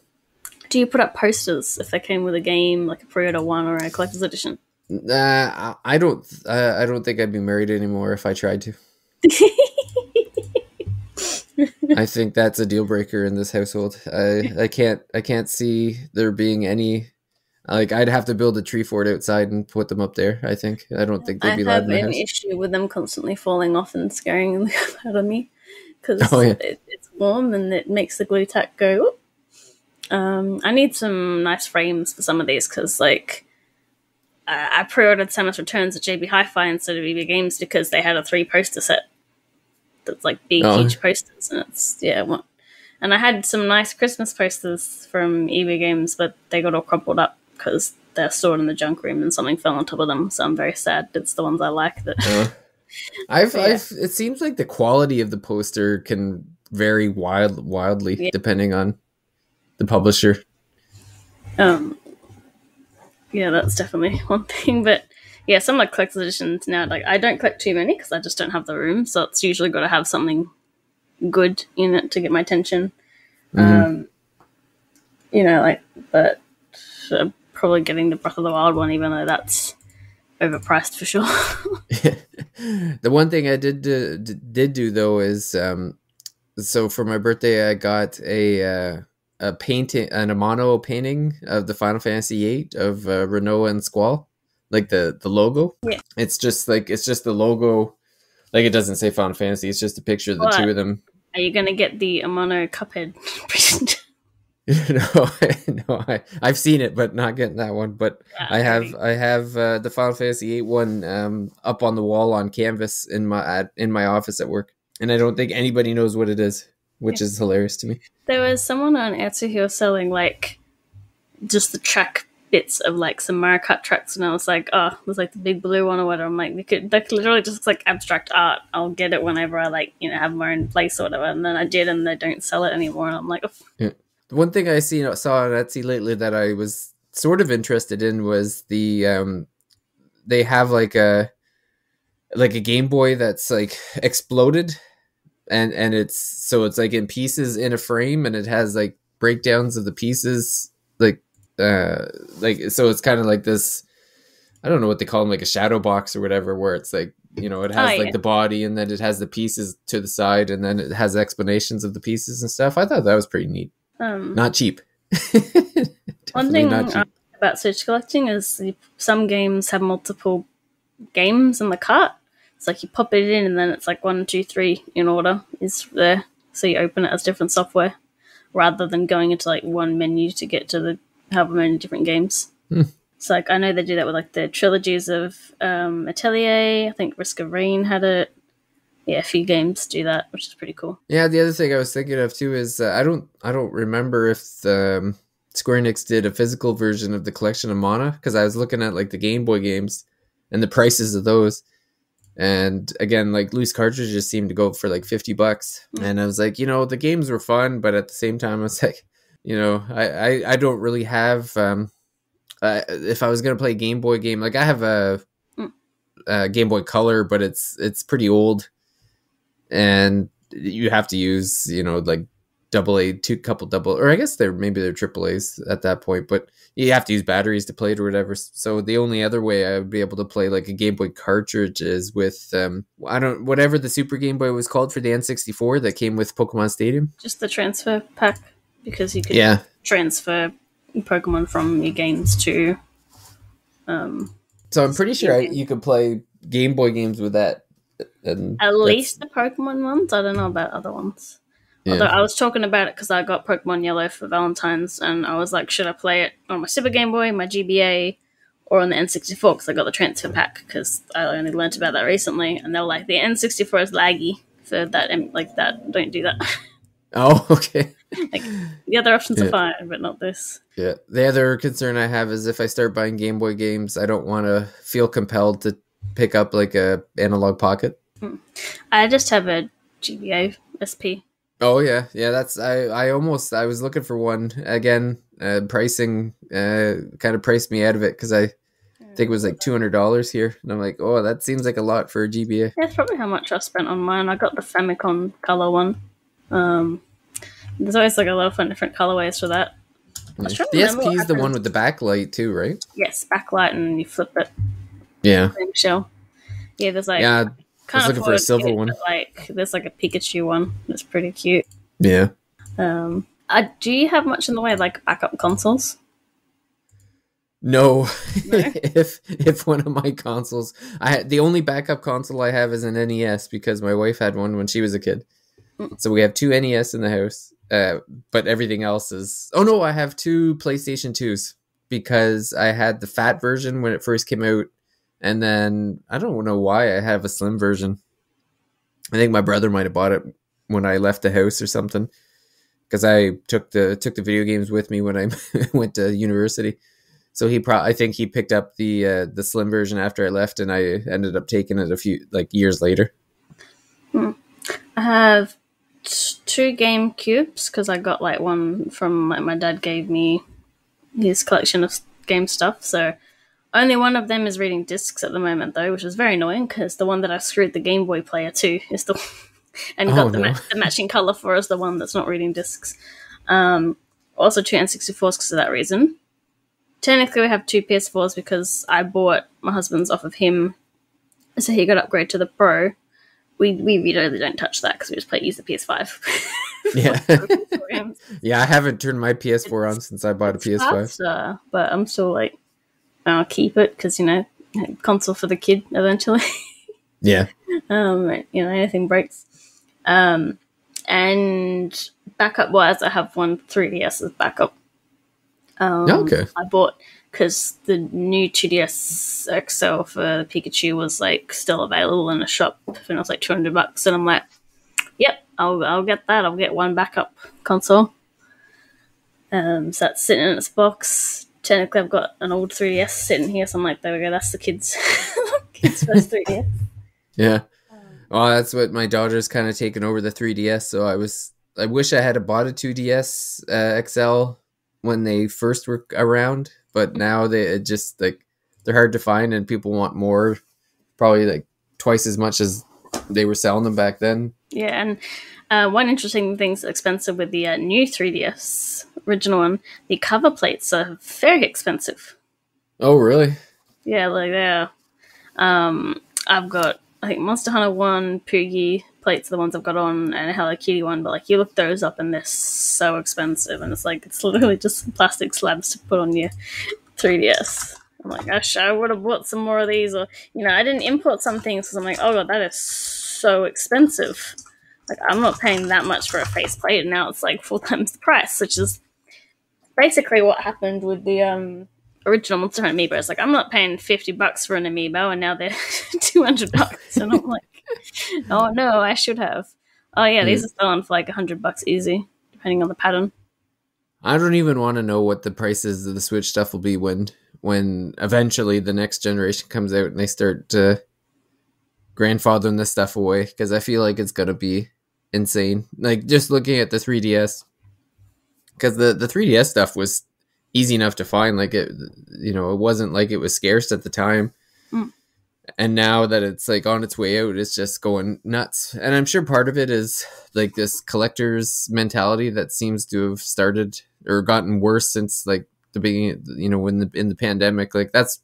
Do you put up posters if they came with a game, like a pre-order one or a collector's edition? I don't think I'd be married anymore if I tried to. I think that's a deal breaker in this household. I can't see there being any. Like, I'd have to build a tree fort outside and put them up there. I don't think they'd be allowed in the house. I have an issue with them constantly falling off and scaring the crap out of me because it's warm and it makes the glue tack go. Whoop. I need some nice frames for some of these because, like, I pre-ordered Samus Returns at JB Hi-Fi instead of EB Games because they had a 3 poster set that's like big, huge posters, and it's and I had some nice Christmas posters from EB Games, but they got all crumpled up because they're stored in the junk room and something fell on top of them. So I'm very sad. It's the ones I like that. It seems like the quality of the poster can vary wildly depending on the publisher. Yeah, that's definitely one thing. But yeah, some like collector's editions now, like I don't collect too many because I just don't have the room. So it's usually got to have something good in it to get my attention. Mm-hmm. But probably getting the Breath of the Wild one, even though that's overpriced for sure. The one thing I did do though is so for my birthday I got a painting, an Amano painting of the Final Fantasy VIII of Renoa and Squall, like the logo. Yeah, it's just the logo. Like, it doesn't say Final Fantasy. It's just a picture of the two of them. Are you gonna get the Amano Cuphead? No, I've seen it, but not getting that one. But I have the Final Fantasy VIII one up on the wall on canvas in my office at work, and I don't think anybody knows what it is, which is hilarious to me. There was someone on Etsy who was selling like just the track bits of like some Mario Kart tracks, and I was like, oh, there's like the big blue one or whatever. I'm like, that literally just looks like abstract art. I'll get it whenever I have my own place or whatever. And then I did, and they don't sell it anymore. And I'm like, oh. Yeah. One thing I saw on Etsy lately that I was sort of interested in was the they have like a Game Boy that's like exploded, and it's like in pieces in a frame, and it has like breakdowns of the pieces, so it's kind of like this, I don't know what they call them, like a shadow box or whatever, where it's like, it has the body, and then it has the pieces to the side, and then it has explanations of the pieces and stuff. I thought that was pretty neat. Not cheap. One thing about Switch collecting is some games have multiple games in the cart. It's like you pop it in and then it's like 1, 2, 3 in order is there. So you open it as different software rather than going into like one menu to get to the however many different games. So like I know they do that with like the trilogies of Atelier. I think Risk of Rain had it. Yeah, a few games do that, which is pretty cool. Yeah, the other thing I was thinking of too is I don't remember if Square Enix did a physical version of the collection of Mana, because I was looking at like the Game Boy games and the prices of those, and again, like loose cartridges seemed to go for like $50, and I was like, the games were fun, but at the same time, I was like, I don't really have if I was gonna play a Game Boy game, like I have a Game Boy Color, but it's pretty old. And you have to use, like AA, couple double, or I guess they're AAAs at that point, but you have to use batteries to play it or whatever. So the only other way I would be able to play like a Game Boy cartridge is with whatever the Super Game Boy was called for the N64 that came with Pokemon Stadium. Just the transfer pack, because you could transfer Pokemon from your games to. So I'm pretty sure you could play Game Boy games with that. At least the Pokemon ones. I don't know about other ones. Although Yeah. I was talking about it because I got Pokemon Yellow for Valentine's, and I was like, should I play it on my Super Game Boy, my GBA, or on the N64? Because I got the transfer pack. Because I only learnt about that recently, and they were like, the N64 is laggy for that, and like that. Don't do that. Oh, okay. Like the other options are Yeah. fine, but not this. Yeah. The other concern I have is if I start buying Game Boy games, I don't want to feel compelled to pick up like a analog pocket. I just have a GBA SP. Oh yeah, yeah. That's I was looking for one again. Pricing kind of priced me out of it because I think it was like $200 here, and I'm like, oh, that seems like a lot for a GBA. That's probably how much I spent on mine. I got the Famicom color one. There's always like a lot of fun different colorways for that. I was trying to The remember SP what is the one happened. with the backlight too, right? Yes, backlight and you flip it. Yeah, Same shell. Yeah, there's like yeah. I was can't looking for a afford to silver get it, one. but like there's like a Pikachu one that's pretty cute. Yeah. Do you have much in the way of like backup consoles? No, No. if one of my consoles, the only backup console I have is an NES because my wife had one when she was a kid. So we have two NES in the house, but everything else is. Oh no, I have two PlayStation 2s because I had the fat version when it first came out, and then I don't know why I have a slim version. I think my brother might have bought it when I left the house or something because I took the video games with me when I went to university. So I think he picked up the slim version after I left, and I ended up taking it a few years later. I have two GameCubes because I got like one from like my dad gave me his collection of game stuff. So only one of them is reading discs at the moment though, which is very annoying because the one that I screwed the Game Boy player to is the and Oh, got no. the matching color for is the one that's not reading discs. Also two N64s because of that reason. Technically, we have two PS4s because I bought my husband's off of him, so he got upgraded to the Pro. We really don't touch that because we just use the PS5. Yeah. For games. Yeah, I haven't turned my PS4 on since I bought a PS5. Faster, but I'm still like, I'll keep it because console for the kid eventually. Yeah. Anything breaks. And backup wise, I have one 3DS as backup. Okay. I bought because the new 2DS XL for Pikachu was like still available in a shop, and it was like $200, and I'm like, yep, I'll get that. I'll get one backup console. So that's sitting in its box. Technically, I've got an old 3DS sitting here, so I'm like, there we go. That's the kids' first 3DS. Yeah. Well, that's what my daughter's kind of taken over the 3DS. So I wish I had bought a 2DS XL when they first were around, but now they're hard to find and people want more, probably like twice as much as they were selling them back then. Yeah, and one interesting thing that's expensive with the new 3DS original one, the cover plates are very expensive. Oh, really? Yeah, like they're. I've got I think Monster Hunter 1 Poogie plates, are the ones I've got on, and a Hello Kitty one, but like you look those up and they're so expensive, and it's literally just plastic slabs to put on your 3DS. I'm like, gosh, I would have bought some more of these, or I didn't import some things because I'm like, oh god, that is so expensive. Like I'm not paying that much for a faceplate, and now it's like 4 times the price, which is basically what happened with the original Monster Hunter amiibo. It's like I'm not paying $50 for an amiibo, and now they're $200, and I'm like, oh no, I should have. Oh yeah, these are selling for like $100 easy, depending on the pattern. I don't even want to know what the prices of the Switch stuff will be when eventually the next generation comes out and they start grandfathering this stuff away, because I feel like it's gonna be insane. Like just looking at the 3DS, because the 3DS stuff was easy enough to find. Like it wasn't like it was scarce at the time. And now that it's like on its way out, it's just going nuts. And I'm sure part of it is like this collector's mentality that seems to have started or gotten worse since like the beginning, in the pandemic. Like that's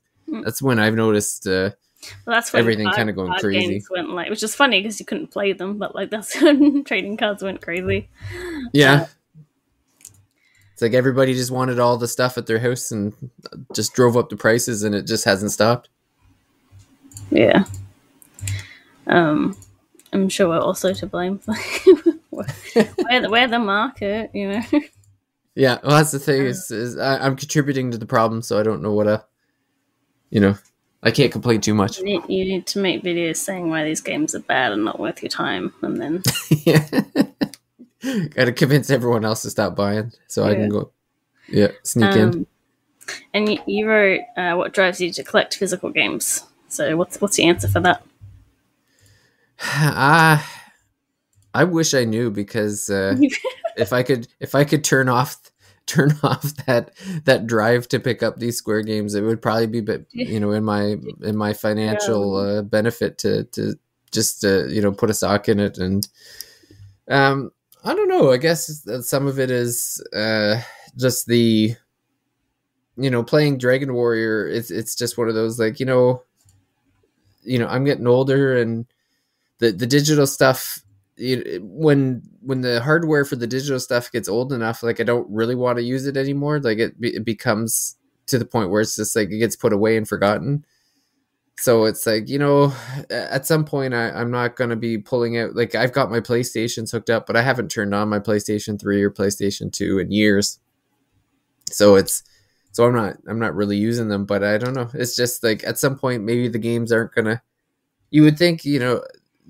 when I've noticed well, that's when everything kind of going crazy. Games went which is funny because you couldn't play them, but like that's when trading cards went crazy. Yeah. It's like everybody just wanted all the stuff at their house and just drove up the prices, and it just hasn't stopped. Yeah. I'm sure we're also to blame for we're the market, you know. Yeah, well, that's the thing is I'm contributing to the problem, so I don't know what I can't complain too much. You need to make videos saying why these games are bad and not worth your time, and then Yeah, gotta convince everyone else to stop buying, so I can go, sneak in. And you wrote what drives you to collect physical games. So what's the answer for that? I wish I knew, because if I could turn off that drive to pick up these Square games, it would probably be, in my financial benefit to just put a sock in it. And I don't know, I guess some of it is just the playing Dragon Warrior. It's just one of those, like, I'm getting older, and the digital stuff, when the hardware for the digital stuff gets old enough, like, I don't really want to use it anymore. Like, it becomes to the point where it's just like it gets put away and forgotten. So it's like, at some point I'm not going to be pulling out, like, I've got my PlayStations hooked up, but I haven't turned on my PlayStation 3 or PlayStation 2 in years. So I'm not really using them, but I don't know. It's just like, at some point, maybe the games aren't gonna. You would think,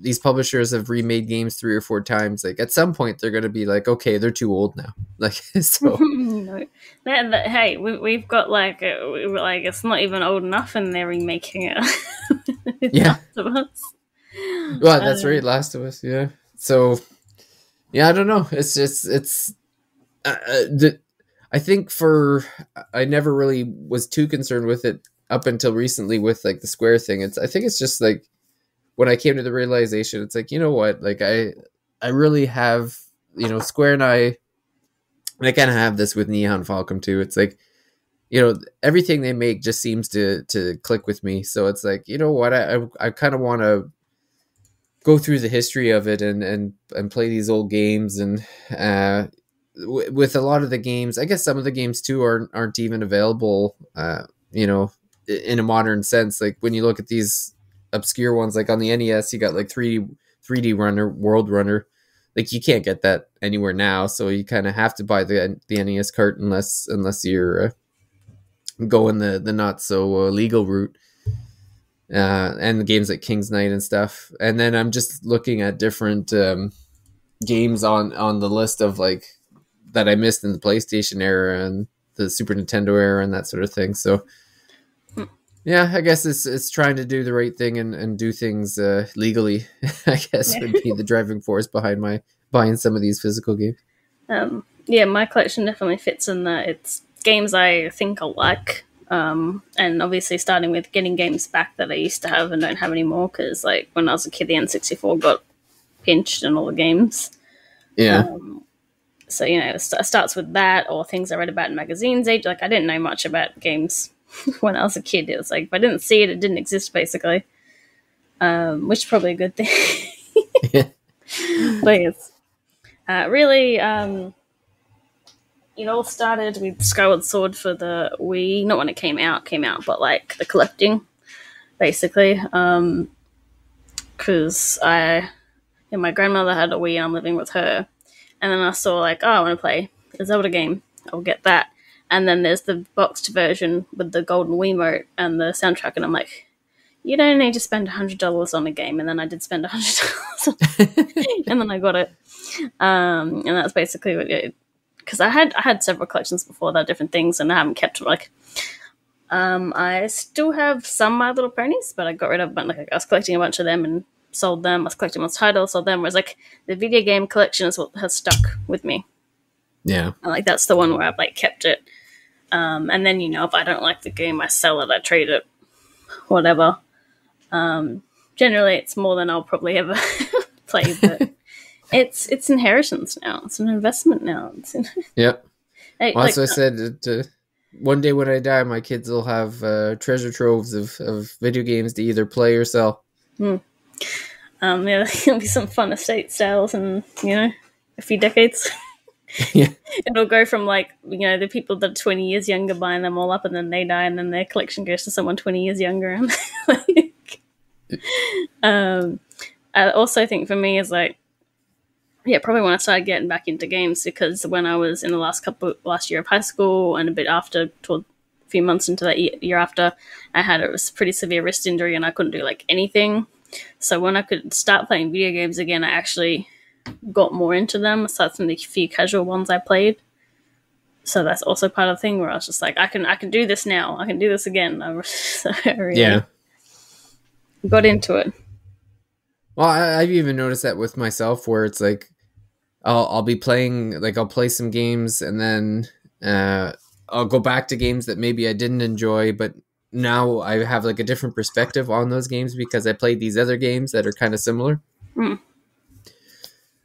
these publishers have remade games 3 or 4 times. Like, at some point, they're gonna be like, okay, they're too old now. Like, so. No. Hey, we've got like it's not even old enough, and they're remaking it. Yeah. Last of Us. Well, that's right, Last of Us. Yeah. So, yeah, I don't know. It's just I think I never really was too concerned with it up until recently with, like, the Square thing. I think it's just like, when I came to the realization, it's like, you know what, like, I really have, Square and I kind of have this with Neon Falcom too. It's like, everything they make just seems to click with me. So it's like, you know what, I kind of want to go through the history of it and play these old games. And with a lot of the games, I guess some of the games too aren't even available, in a modern sense. Like, when you look at these obscure ones, like on the NES, you got like 3D Runner, World Runner. Like, you can't get that anywhere now, so you kind of have to buy the NES cart unless you're going the not so legal route. And the games like King's Knight and stuff. And then I'm just looking at different games on the list of, like, that I missed in the PlayStation era and the Super Nintendo era and that sort of thing. So yeah, I guess it's trying to do the right thing and do things legally, I guess, would be the driving force behind my buying some of these physical games. Yeah, my collection definitely fits in that. It's games I think I like, and obviously starting with getting games back that I used to have and don't have anymore, because, like, when I was a kid, the N64 got pinched in all the games. Yeah. So, it starts with that, or things I read about in magazines. Like, I didn't know much about games when I was a kid. It was like, if I didn't see it, it didn't exist, basically. Which is probably a good thing. Yeah. But it's really, it all started with Skyward Sword for the Wii. Not when it came out, but, like, the collecting, basically. Because my grandmother had a Wii and I'm living with her. And then I saw, like, I want to play a Zelda game. I'll get that. And then there's the boxed version with the golden Wiimote and the soundtrack. And I'm like, you don't need to spend $100 on a game. And then I did spend $100 and then I got it. And that's basically what it, because I had several collections before that, different things, and I haven't kept, like, I still have some My Little Ponies, but I got rid of them. Like, I was collecting a bunch of them and sold them. I was collecting most titles, sold them. Whereas, like, the video game collection is what has stuck with me. Yeah. And, like, that's the one where I've, like, kept it. And then, if I don't like the game, I sell it, I trade it, whatever. Generally, it's more than I'll probably ever play, but it's inheritance now. It's an investment now. Yep. Hey, well, so I said, one day when I die, my kids will have treasure troves of video games to either play or sell. Yeah, there'll be some fun estate sales in, a few decades. Yeah. It'll go from, like, the people that are 20 years younger buying them all up, and then they die, and then their collection goes to someone 20 years younger. And I also think for me is, like, yeah, probably when I started getting back into games, because when I was in the last year of high school and a bit after, toward a few months into that year after, I had a pretty severe wrist injury and I couldn't do like anything. So when I could start playing video games again, I actually got more into them aside from the few casual ones I played. So that's also part of the thing where I was just like, I can do this now. I can do this again. So I really got into it. Well, I've even noticed that with myself, where it's like I'll be playing, like I'll play some games, and then I'll go back to games that maybe I didn't enjoy, but now I have like a different perspective on those games because I played these other games that are kind of similar.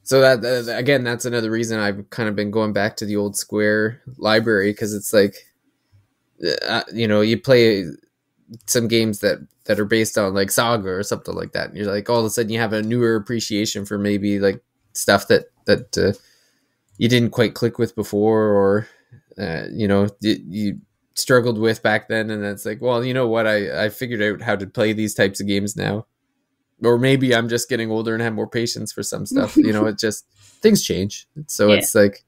So that again, that's another reason I've kind of been going back to the old Square library, because it's like, you play some games that are based on like Saga or something like that, and you're like, all of a sudden you have a newer appreciation for maybe like stuff that you didn't quite click with before, or you struggled with back then, and it's like, well, you know what, I figured out how to play these types of games now. Or maybe I'm just getting older and have more patience for some stuff. It just, things change. So it's like,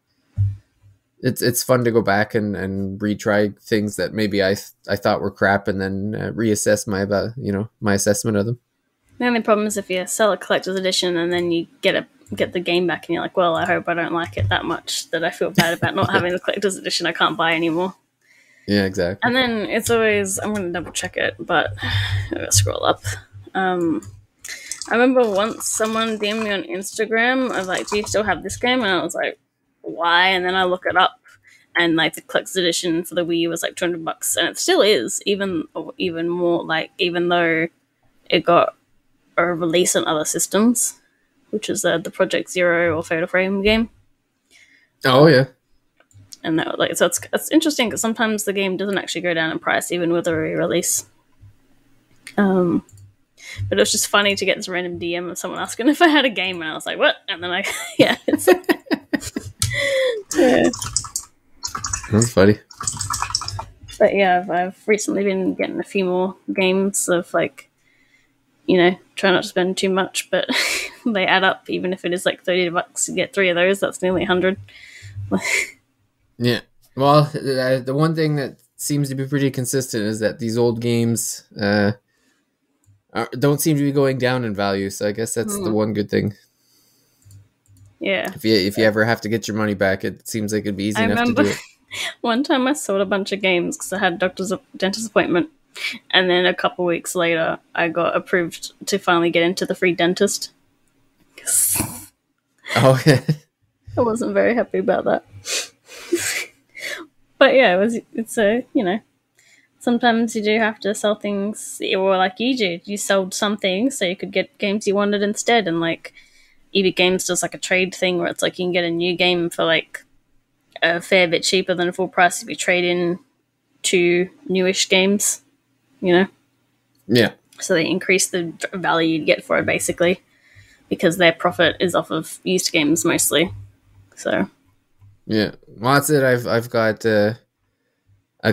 it's fun to go back and retry things that maybe I thought were crap, and then reassess my assessment of them. The only problem is if you sell a collector's edition and then you get the game back and you're like, well, I hope I don't like it that much that I feel bad about not having the collector's edition I can't buy anymore. Yeah, exactly. And then it's always, I'm going to double check it, but I'm going to scroll up. I remember once someone DM'd me on Instagram of like, do you still have this game? And I was like, why? And then I look it up, and like the collector's edition for the Wii U was like $200, and it still is, even more, like, even though it got a release on other systems, which is the Project Zero or Photo Frame game. Oh yeah. And that, like, so it's interesting because sometimes the game doesn't actually go down in price even with a re-release. But it was just funny to get this random DM of someone asking if I had a game, and I was like, what? And then yeah. That's funny. But yeah, I've recently been getting a few more games of like, try not to spend too much, but they add up. Even if it is like $30, you get 3 of those, that's nearly 100. Yeah. Well, the one thing that seems to be pretty consistent is that these old games don't seem to be going down in value, so I guess that's the one good thing. Yeah. If you ever have to get your money back, it seems like it'd be easy enough to do it. One time I sold a bunch of games because I had a dentist appointment, and then a couple weeks later I got approved to finally get into the free dentist. Oh yeah. I wasn't very happy about that. But yeah, it's sometimes you do have to sell things, or like you did, you sold some things so you could get games you wanted instead. And like EB Games does like a trade thing where it's like you can get a new game for like a fair bit cheaper than full price if you trade in 2 newish games, Yeah. So they increase the value you'd get for it basically, because their profit is off of used games mostly. So yeah, well, that's it. I've got a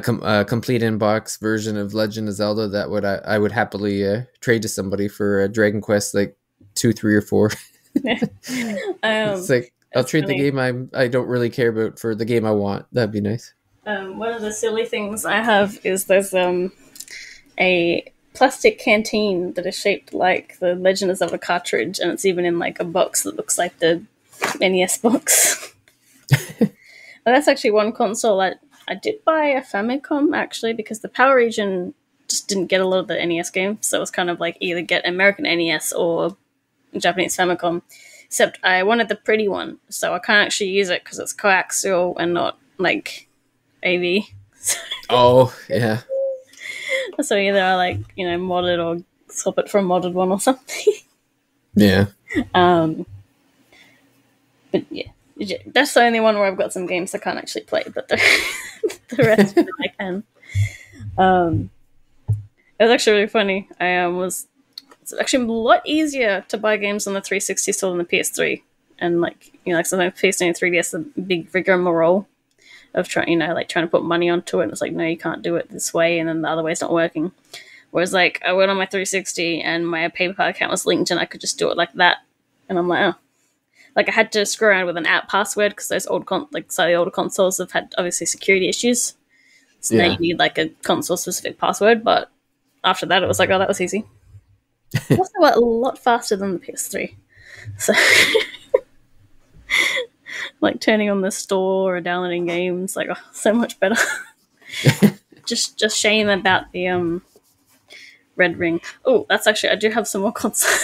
complete inbox version of Legend of Zelda that I would happily trade to somebody for a Dragon Quest like 2, 3, or 4. It's like, I'll trade funny. The game I don't really care about for the game I want. That'd be nice. One of the silly things I have is there's a plastic canteen that is shaped like the Legend of Zelda cartridge, and it's even in like a box that looks like the NES box. That's actually one console I did buy a Famicom actually, because the Power Region just didn't get a lot of the NES games, so it was kind of like either get American NES or Japanese Famicom. Except I wanted the pretty one, so I can't actually use it because it's coaxial and not like AV. Oh yeah. So either I like mod it or swap it for a modded one or something. Yeah. But yeah. That's the only one where I've got some games I can't actually play, but the rest of it I can. It was actually really funny. It's actually a lot easier to buy games on the 360 still than the PS3. And like sometimes PS3 and 3DS a big rigmarole of trying to put money onto it, and it's like, no, you can't do it this way, and then the other way's not working. Whereas like I went on my 360 and my PayPal account was linked and I could just do it like that. And I'm like, oh. like I had to screw around with an app password because those slightly older consoles have had obviously security issues. So now you need like a console specific password. But after that, it was like, oh, that was easy. Also, a lot faster than the PS3. So, like turning on the store or downloading games, like so much better. just shame about the Red Ring. Oh, that's actually, I do have some more consoles.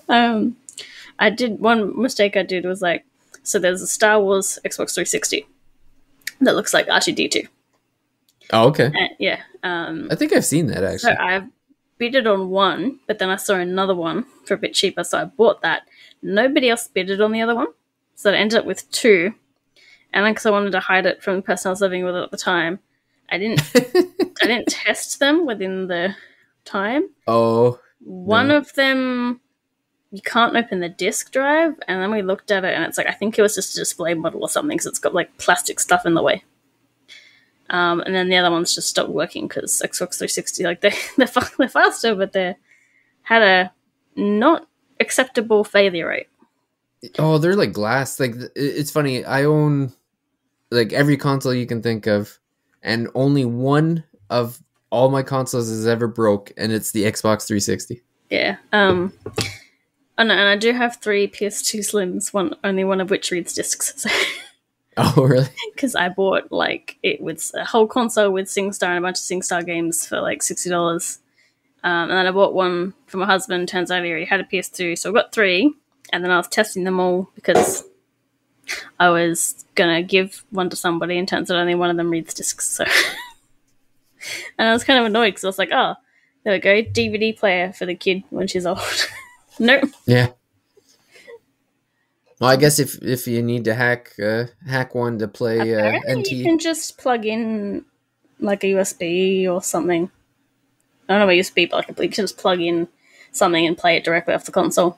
I did one mistake I did was like, so there's a Star Wars Xbox 360 that looks like R2-D2. Oh, okay. Yeah. I think I've seen that actually. So I bidded on one, but then I saw another one for a bit cheaper, so I bought that. Nobody else bidded on the other one, so I ended up with two. And then because I wanted to hide it from the person I was living with at the time, I didn't test them within the time. Oh. One of them, you can't open the disk drive, and then we looked at it, and it's like, I think it was just a display model or something, because it's got like plastic stuff in the way. And then the other ones just stopped working because Xbox 360, like they're faster, but they had a not acceptable failure rate. Oh, they're like glass. Like, it's funny. I own like every console you can think of, and only one of all my consoles is ever broke, and it's the Xbox 360. Yeah. And I do have 3 PS2 Slims, only one of which reads discs. So. Oh, really? Because I bought like it with a whole console with SingStar and a bunch of SingStar games for like $60. And then I bought one for my husband. Turns out he already had a PS2, so I got 3. And then I was testing them all because I was gonna give one to somebody, and turns out only one of them reads discs. So, and I was kind of annoyed because I was like, "Oh, there we go, DVD player for the kid when she's old." Nope. Yeah. Well, I guess if you need to hack one to play NT, you can just plug in like a USB or something. I don't know about USB, but like, you can just plug in something and play it directly off the console.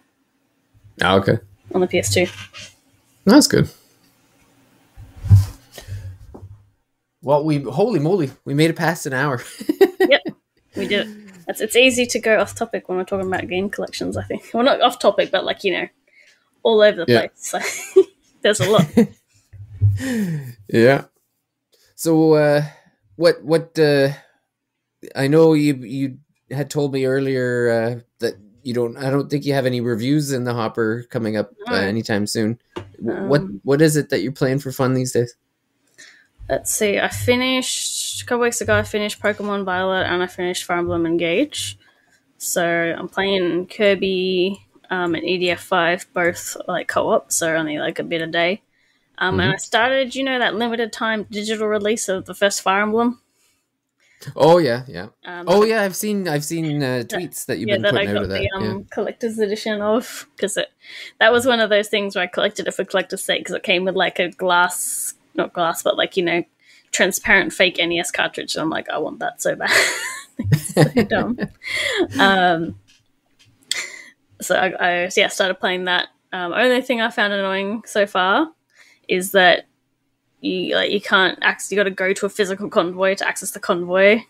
Oh, okay. On the PS2. That's good. Well, holy moly, we made it past an hour. Yep, we did it. It's easy to go off topic when we're talking about game collections, I think. Well, not off topic, but like, all over the place. So there's a lot. Yeah. So what I know you had told me earlier that I don't think you have any reviews in the hopper coming up anytime soon. What is it that you're playing for fun these days? Let's see. A couple weeks ago I finished Pokemon Violet, and I finished Fire Emblem Engage. So I'm playing Kirby and EDF 5, both like co-op, so only like a bit a day. And I started, that limited time digital release of the first Fire Emblem. Oh yeah. I've seen tweets that you've been putting out of that. The collector's edition of, because that was one of those things where I collected it for collector's sake, because it came with like a not glass, but like transparent fake NES cartridge. And I'm like, I want that so bad. It's so dumb. So I started playing that. Only thing I found annoying so far is that you can't access. You got to go to a physical convoy to access the convoy,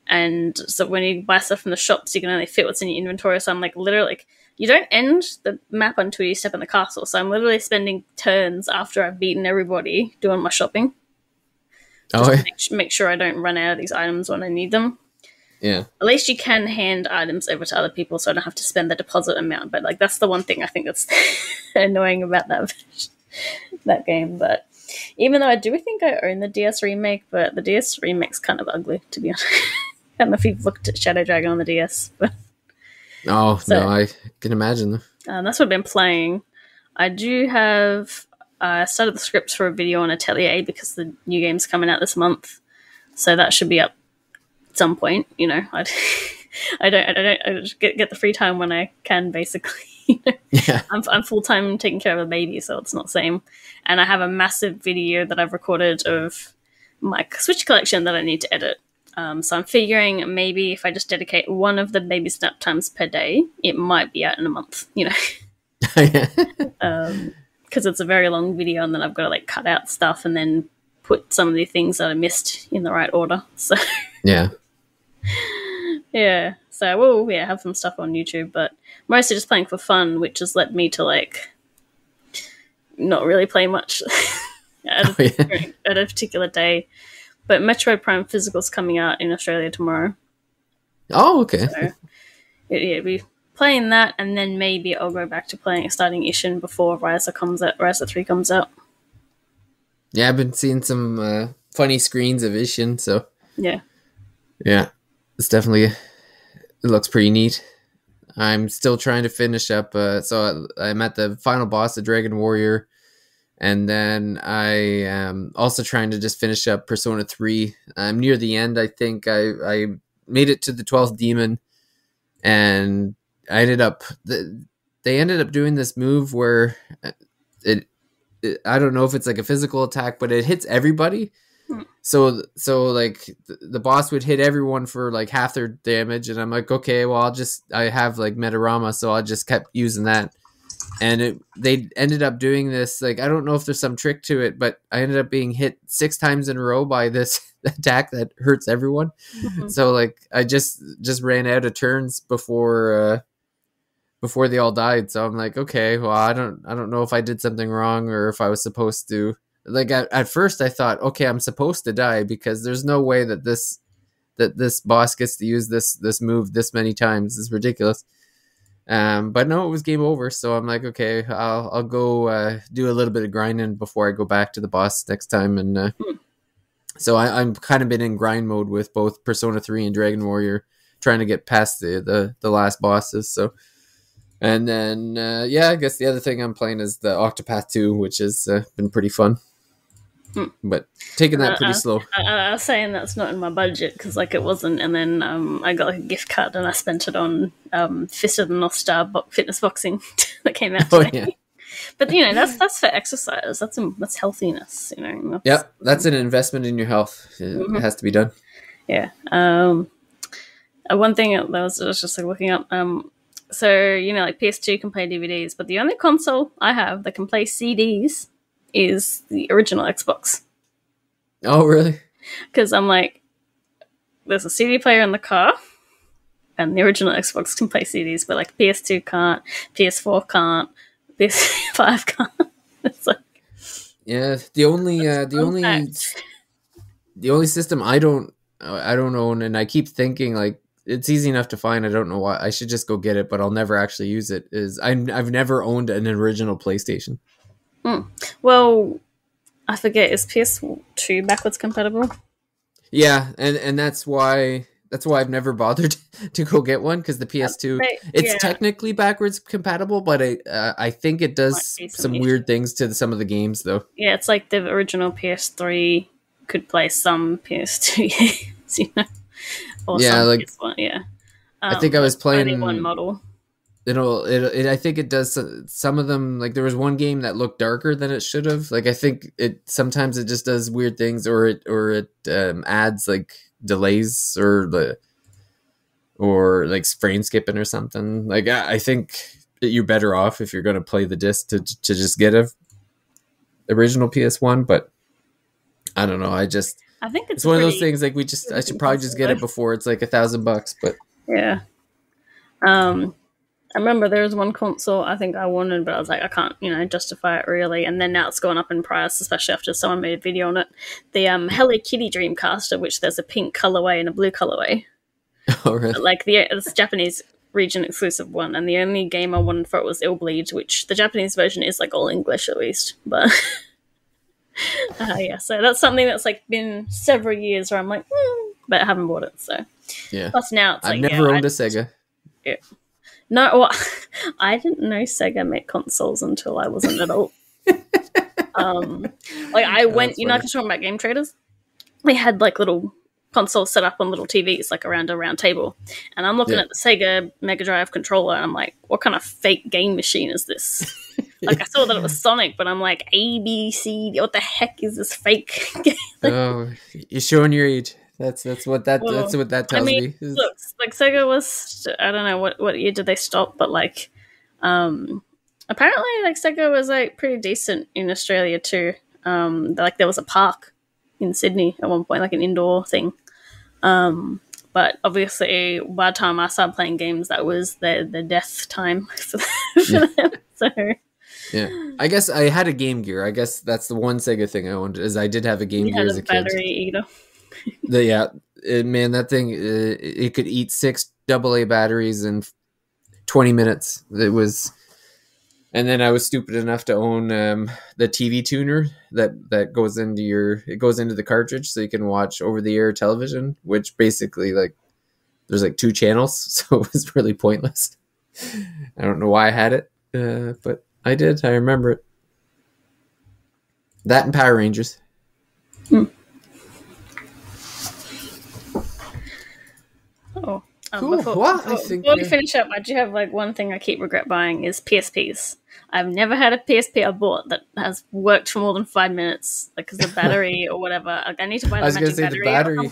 and so when you buy stuff from the shops, you can only fit what's in your inventory. So I'm like, literally, you don't end the map until you step in the castle. So I'm literally spending turns after I've beaten everybody doing my shopping. Just to make sure I don't run out of these items when I need them. Yeah. At least you can hand items over to other people, so I don't have to spend the deposit amount. But like, that's the one thing I think that's annoying about that game. But even though I do think I own the DS remake, but the DS remake's kind of ugly, to be honest. I don't know if you've looked at Shadow Dragon on the DS. But no, I can imagine. That's what I've been playing. I do have started the scripts for a video on Atelier because the new game's coming out this month, so that should be up at some point. I don't get the free time when I can, basically. Yeah. I'm full time taking care of a baby, so it's not the same. And I have a massive video that I've recorded of my Switch collection that I need to edit. So I'm figuring maybe if I just dedicate one of the baby snap times per day, it might be out in a month. Because it's a very long video, and then I've got to like cut out stuff and then put some of the things that I missed in the right order. So yeah. Yeah, so I will have some stuff on YouTube, but mostly just playing for fun, which has led me to like not really play much at Oh, yeah. at a particular day. But Metroid Prime Physical's coming out in Australia tomorrow. Oh, okay. So yeah, be playing that, and then maybe I'll go back to starting Ishin before Ryza 3 comes out. Yeah, I've been seeing some funny screens of Ishin, so Yeah. yeah, it's definitely, it looks pretty neat. I'm still trying to finish up. So I'm at the final boss, the Dragon Warrior, and then I am also trying to just finish up Persona 3. I'm near the end. I think I made it to the 12th demon, and I ended up. They ended up doing this move where it I don't know if it's like a physical attack, but it hits everybody. So like the boss would hit everyone for like half their damage, and I'm like, okay, well I have like Metarama, so I just kept using that, and they ended up doing this, like, I don't know if there's some trick to it, but I ended up being hit 6 times in a row by this attack that hurts everyone. So like I just ran out of turns before they all died. So I'm like, okay, well, I don't know if I did something wrong or if I was supposed to. Like at first I thought, okay, I'm supposed to die because there's no way that this boss gets to use this move this many times. It's ridiculous. But no, it was game over. So I'm like, okay, I'll go do a little bit of grinding before I go back to the boss next time. And so I'm kind of been in grind mode with both Persona 3 and Dragon Warrior, trying to get past the last bosses. So. And then, I guess the other thing I'm playing is the Octopath 2, which has been pretty fun. But taking that pretty slow. I was saying that's not in my budget because like it wasn't, and then I got like a gift card and I spent it on Fist of the North Star fitness boxing that came out today. Yeah. But that's for exercise. That's healthiness. That's an investment in your health. It has to be done. Yeah. One thing that I was just like looking up. So like PS2 can play DVDs, but the only console I have that can play CDs is the original Xbox. Oh, really? Because I'm like, there's a CD player in the car, and the original Xbox can play CDs, but like PS2 can't, PS4 can't, PS5 can't. It's like, yeah, the only system I don't own, and I keep thinking like it's easy enough to find. I don't know why I should just go get it, but I'll never actually use it. I've never owned an original PlayStation. Well, I forget, is PS2 backwards compatible? Yeah, and that's why I've never bothered to go get one, because the PS2 it's technically backwards compatible, but I think it does some weird things to some of the games though. Yeah, it's like the original PS3 could play some PS2 games, or some like PS1, yeah. I think I was playing only one model. I think it does some of them. Like there was one game that looked darker than it should have. Like I think sometimes it just does weird things, or it adds like delays or like frame skipping or something. Like I think that you're better off if you're going to play the disc to just get a original PS1. But I don't know. I think it's one of those things. Like I should probably just get it before it's like $1,000. But yeah. I remember there was one console I think I wanted, but I was like, I can't, justify it really. And then now it's gone up in price, especially after someone made a video on it. The Hello Kitty Dreamcast, of which there's a pink colorway and a blue colorway. Oh, really? Like it's Japanese region exclusive one, and the only game I wanted for it was Illbleed, which the Japanese version is like all English at least. But so that's something that's like been several years where I'm like, but I haven't bought it. So yeah. Plus now it's I've never owned a Sega. Yeah. No, well, I didn't know Sega made consoles until I was an adult. Like I went, I was talking about Game Traders. They had like little consoles set up on little TVs, like around a round table. And I'm looking at the Sega Mega Drive controller, and I'm like, what kind of fake game machine is this? Like I saw that it was Sonic, but I'm like, A, B, C, what the heck is this fake game? Oh, you're showing your age. That's what that tells me. Look, like Sega was, I don't know what year did they stop, but like apparently like Sega was like pretty decent in Australia too. Like there was a park in Sydney at one point, like an indoor thing. But obviously by the time I started playing games, that was the death time for them. So Yeah. I guess I had a Game Gear. I guess that's the one Sega thing I owned, is I did have a Game You Gear had as a a kid. battery eater. Yeah, man, that thing, it could eat 6 AA batteries in 20 minutes. It was, and then I was stupid enough to own the TV tuner that goes into it goes into the cartridge, so you can watch over the air television, which basically, like, there's like 2 channels, so it was really pointless. I don't know why I had it, but I did. I remember it. That and Power Rangers. Hmm. Oh, Cool. Before we finish up, I do have like one thing I keep regret buying is PSPs. I've never had a PSP I bought that has worked for more than 5 minutes, like because the battery or whatever. Like I need to buy I the was gonna magic say battery. the battery.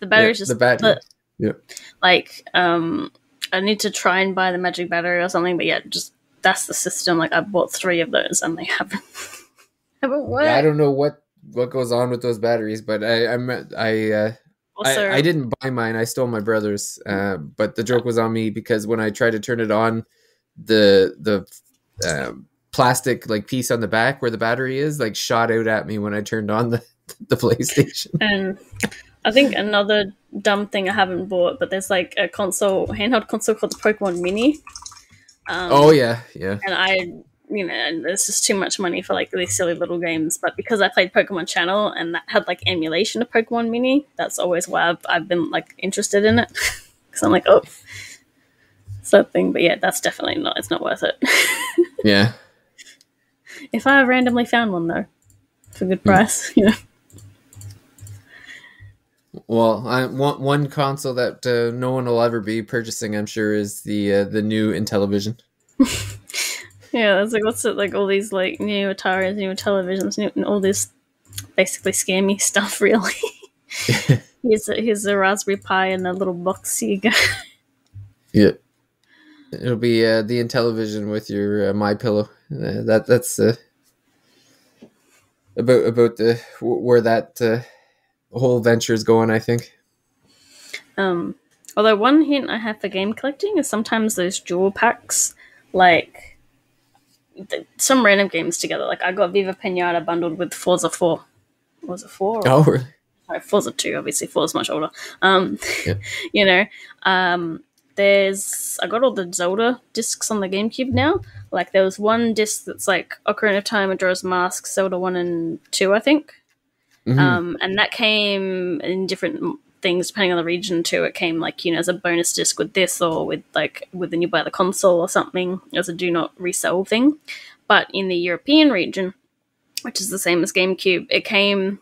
The battery's Yeah, just the battery. Yeah. like I need to try and buy the magic battery or something. But yeah, just that's the system. Like I bought 3 of those and they haven't worked. Yeah, I don't know what goes on with those batteries, but Also, I didn't buy mine. I stole my brother's. But the joke was on me because when I tried to turn it on, the plastic like piece on the back where the battery is like shot out at me when I turned on the PlayStation. and I think another dumb thing I haven't bought, but there's like a handheld console called the Pokemon Mini. Oh yeah. And and it's just too much money for like these silly little games. But because I played Pokemon Channel and that had like emulation of Pokemon Mini, that's always why I've been like interested in it. Because I'm like, oh, something. But yeah, that's definitely not. It's not worth it. Yeah. If I randomly found one though, for a good price, Well, I want one console that no one will ever be purchasing, I'm sure, is the new Intellivision. Yeah, it's like what's it like? All these like new Ataris, new televisions, and all this basically scammy stuff. Really, here's a Raspberry Pi in a little box. Here you go. Yeah, it'll be the Intellivision with your My Pillow. That's about the where that whole venture is going, I think. Although one hint I have for game collecting is sometimes those jewel packs, like some random games together. Like I got Viva Pinata bundled with Forza 4. Was it 4? Oh, really? Sorry, Forza 2, obviously. 4 is much older. Yeah. I got all the Zelda discs on the GameCube now. Like there was one disc that's like Ocarina of Time, Majora's Mask, Zelda 1 and 2, I think. Mm-hmm. And that came in different things depending on the region too. It came like, as a bonus disc with this or with when you buy the console or something as a do not resell thing. But in the European region, which is the same as GameCube, it came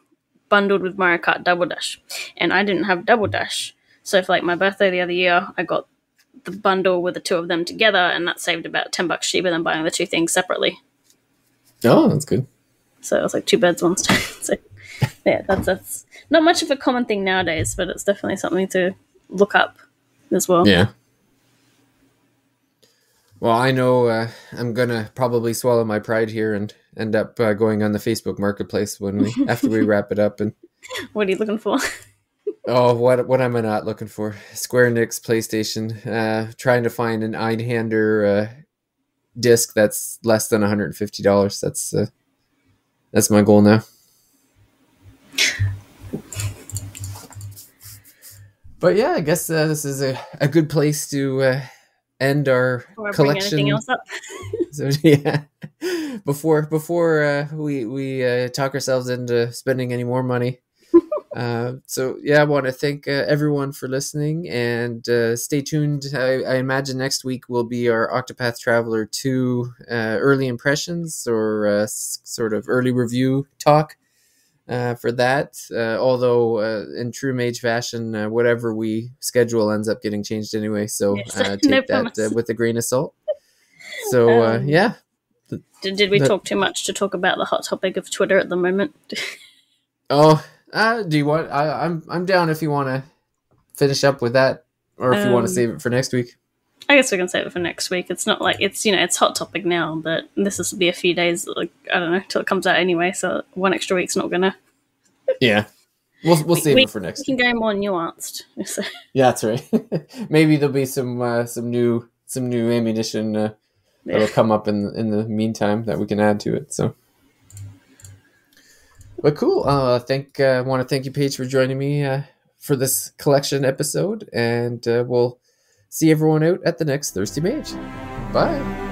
bundled with Mario Kart Double Dash. And I didn't have Double Dash. So for like my birthday the other year, I got the bundle with the 2 of them together, and that saved about $10 cheaper than buying the 2 things separately. Oh, that's good. So it was like 2 birds, 1 stone. So yeah, that's not much of a common thing nowadays, but it's definitely something to look up as well. Yeah. Well, I know I'm gonna probably swallow my pride here and end up going on the Facebook Marketplace after we wrap it up. And What are you looking for? oh, what am I not looking for? Square Enix PlayStation. Trying to find an Einhander disc that's less than $150. That's my goal now. But yeah, I guess this is a good place to end our collection. Bring anything else up? So yeah, before we talk ourselves into spending any more money. So yeah, I want to thank everyone for listening, and stay tuned. I imagine next week will be our Octopath Traveler 2 early impressions or sort of early review talk. For that, although in true mage fashion, whatever we schedule ends up getting changed anyway, so Yes. take No that promise. with a grain of salt. So yeah, Did we talk too much to talk about the hot topic of Twitter at the moment? do you want? I'm down if you want to finish up with that, or if you want to save it for next week. I guess we can save it for next week. It's not like it's hot topic now, but this will be a few days. Like I don't know till it comes out anyway. So one extra week's not gonna. Yeah, we'll save it for next week. We can go more nuanced. So. Yeah, that's right. Maybe there'll be some new ammunition Yeah. that'll come up in the meantime that we can add to it. So, but cool. I want to thank you, Paige, for joining me for this collection episode, and we'll see everyone out at the next Thirsty Mage. Bye.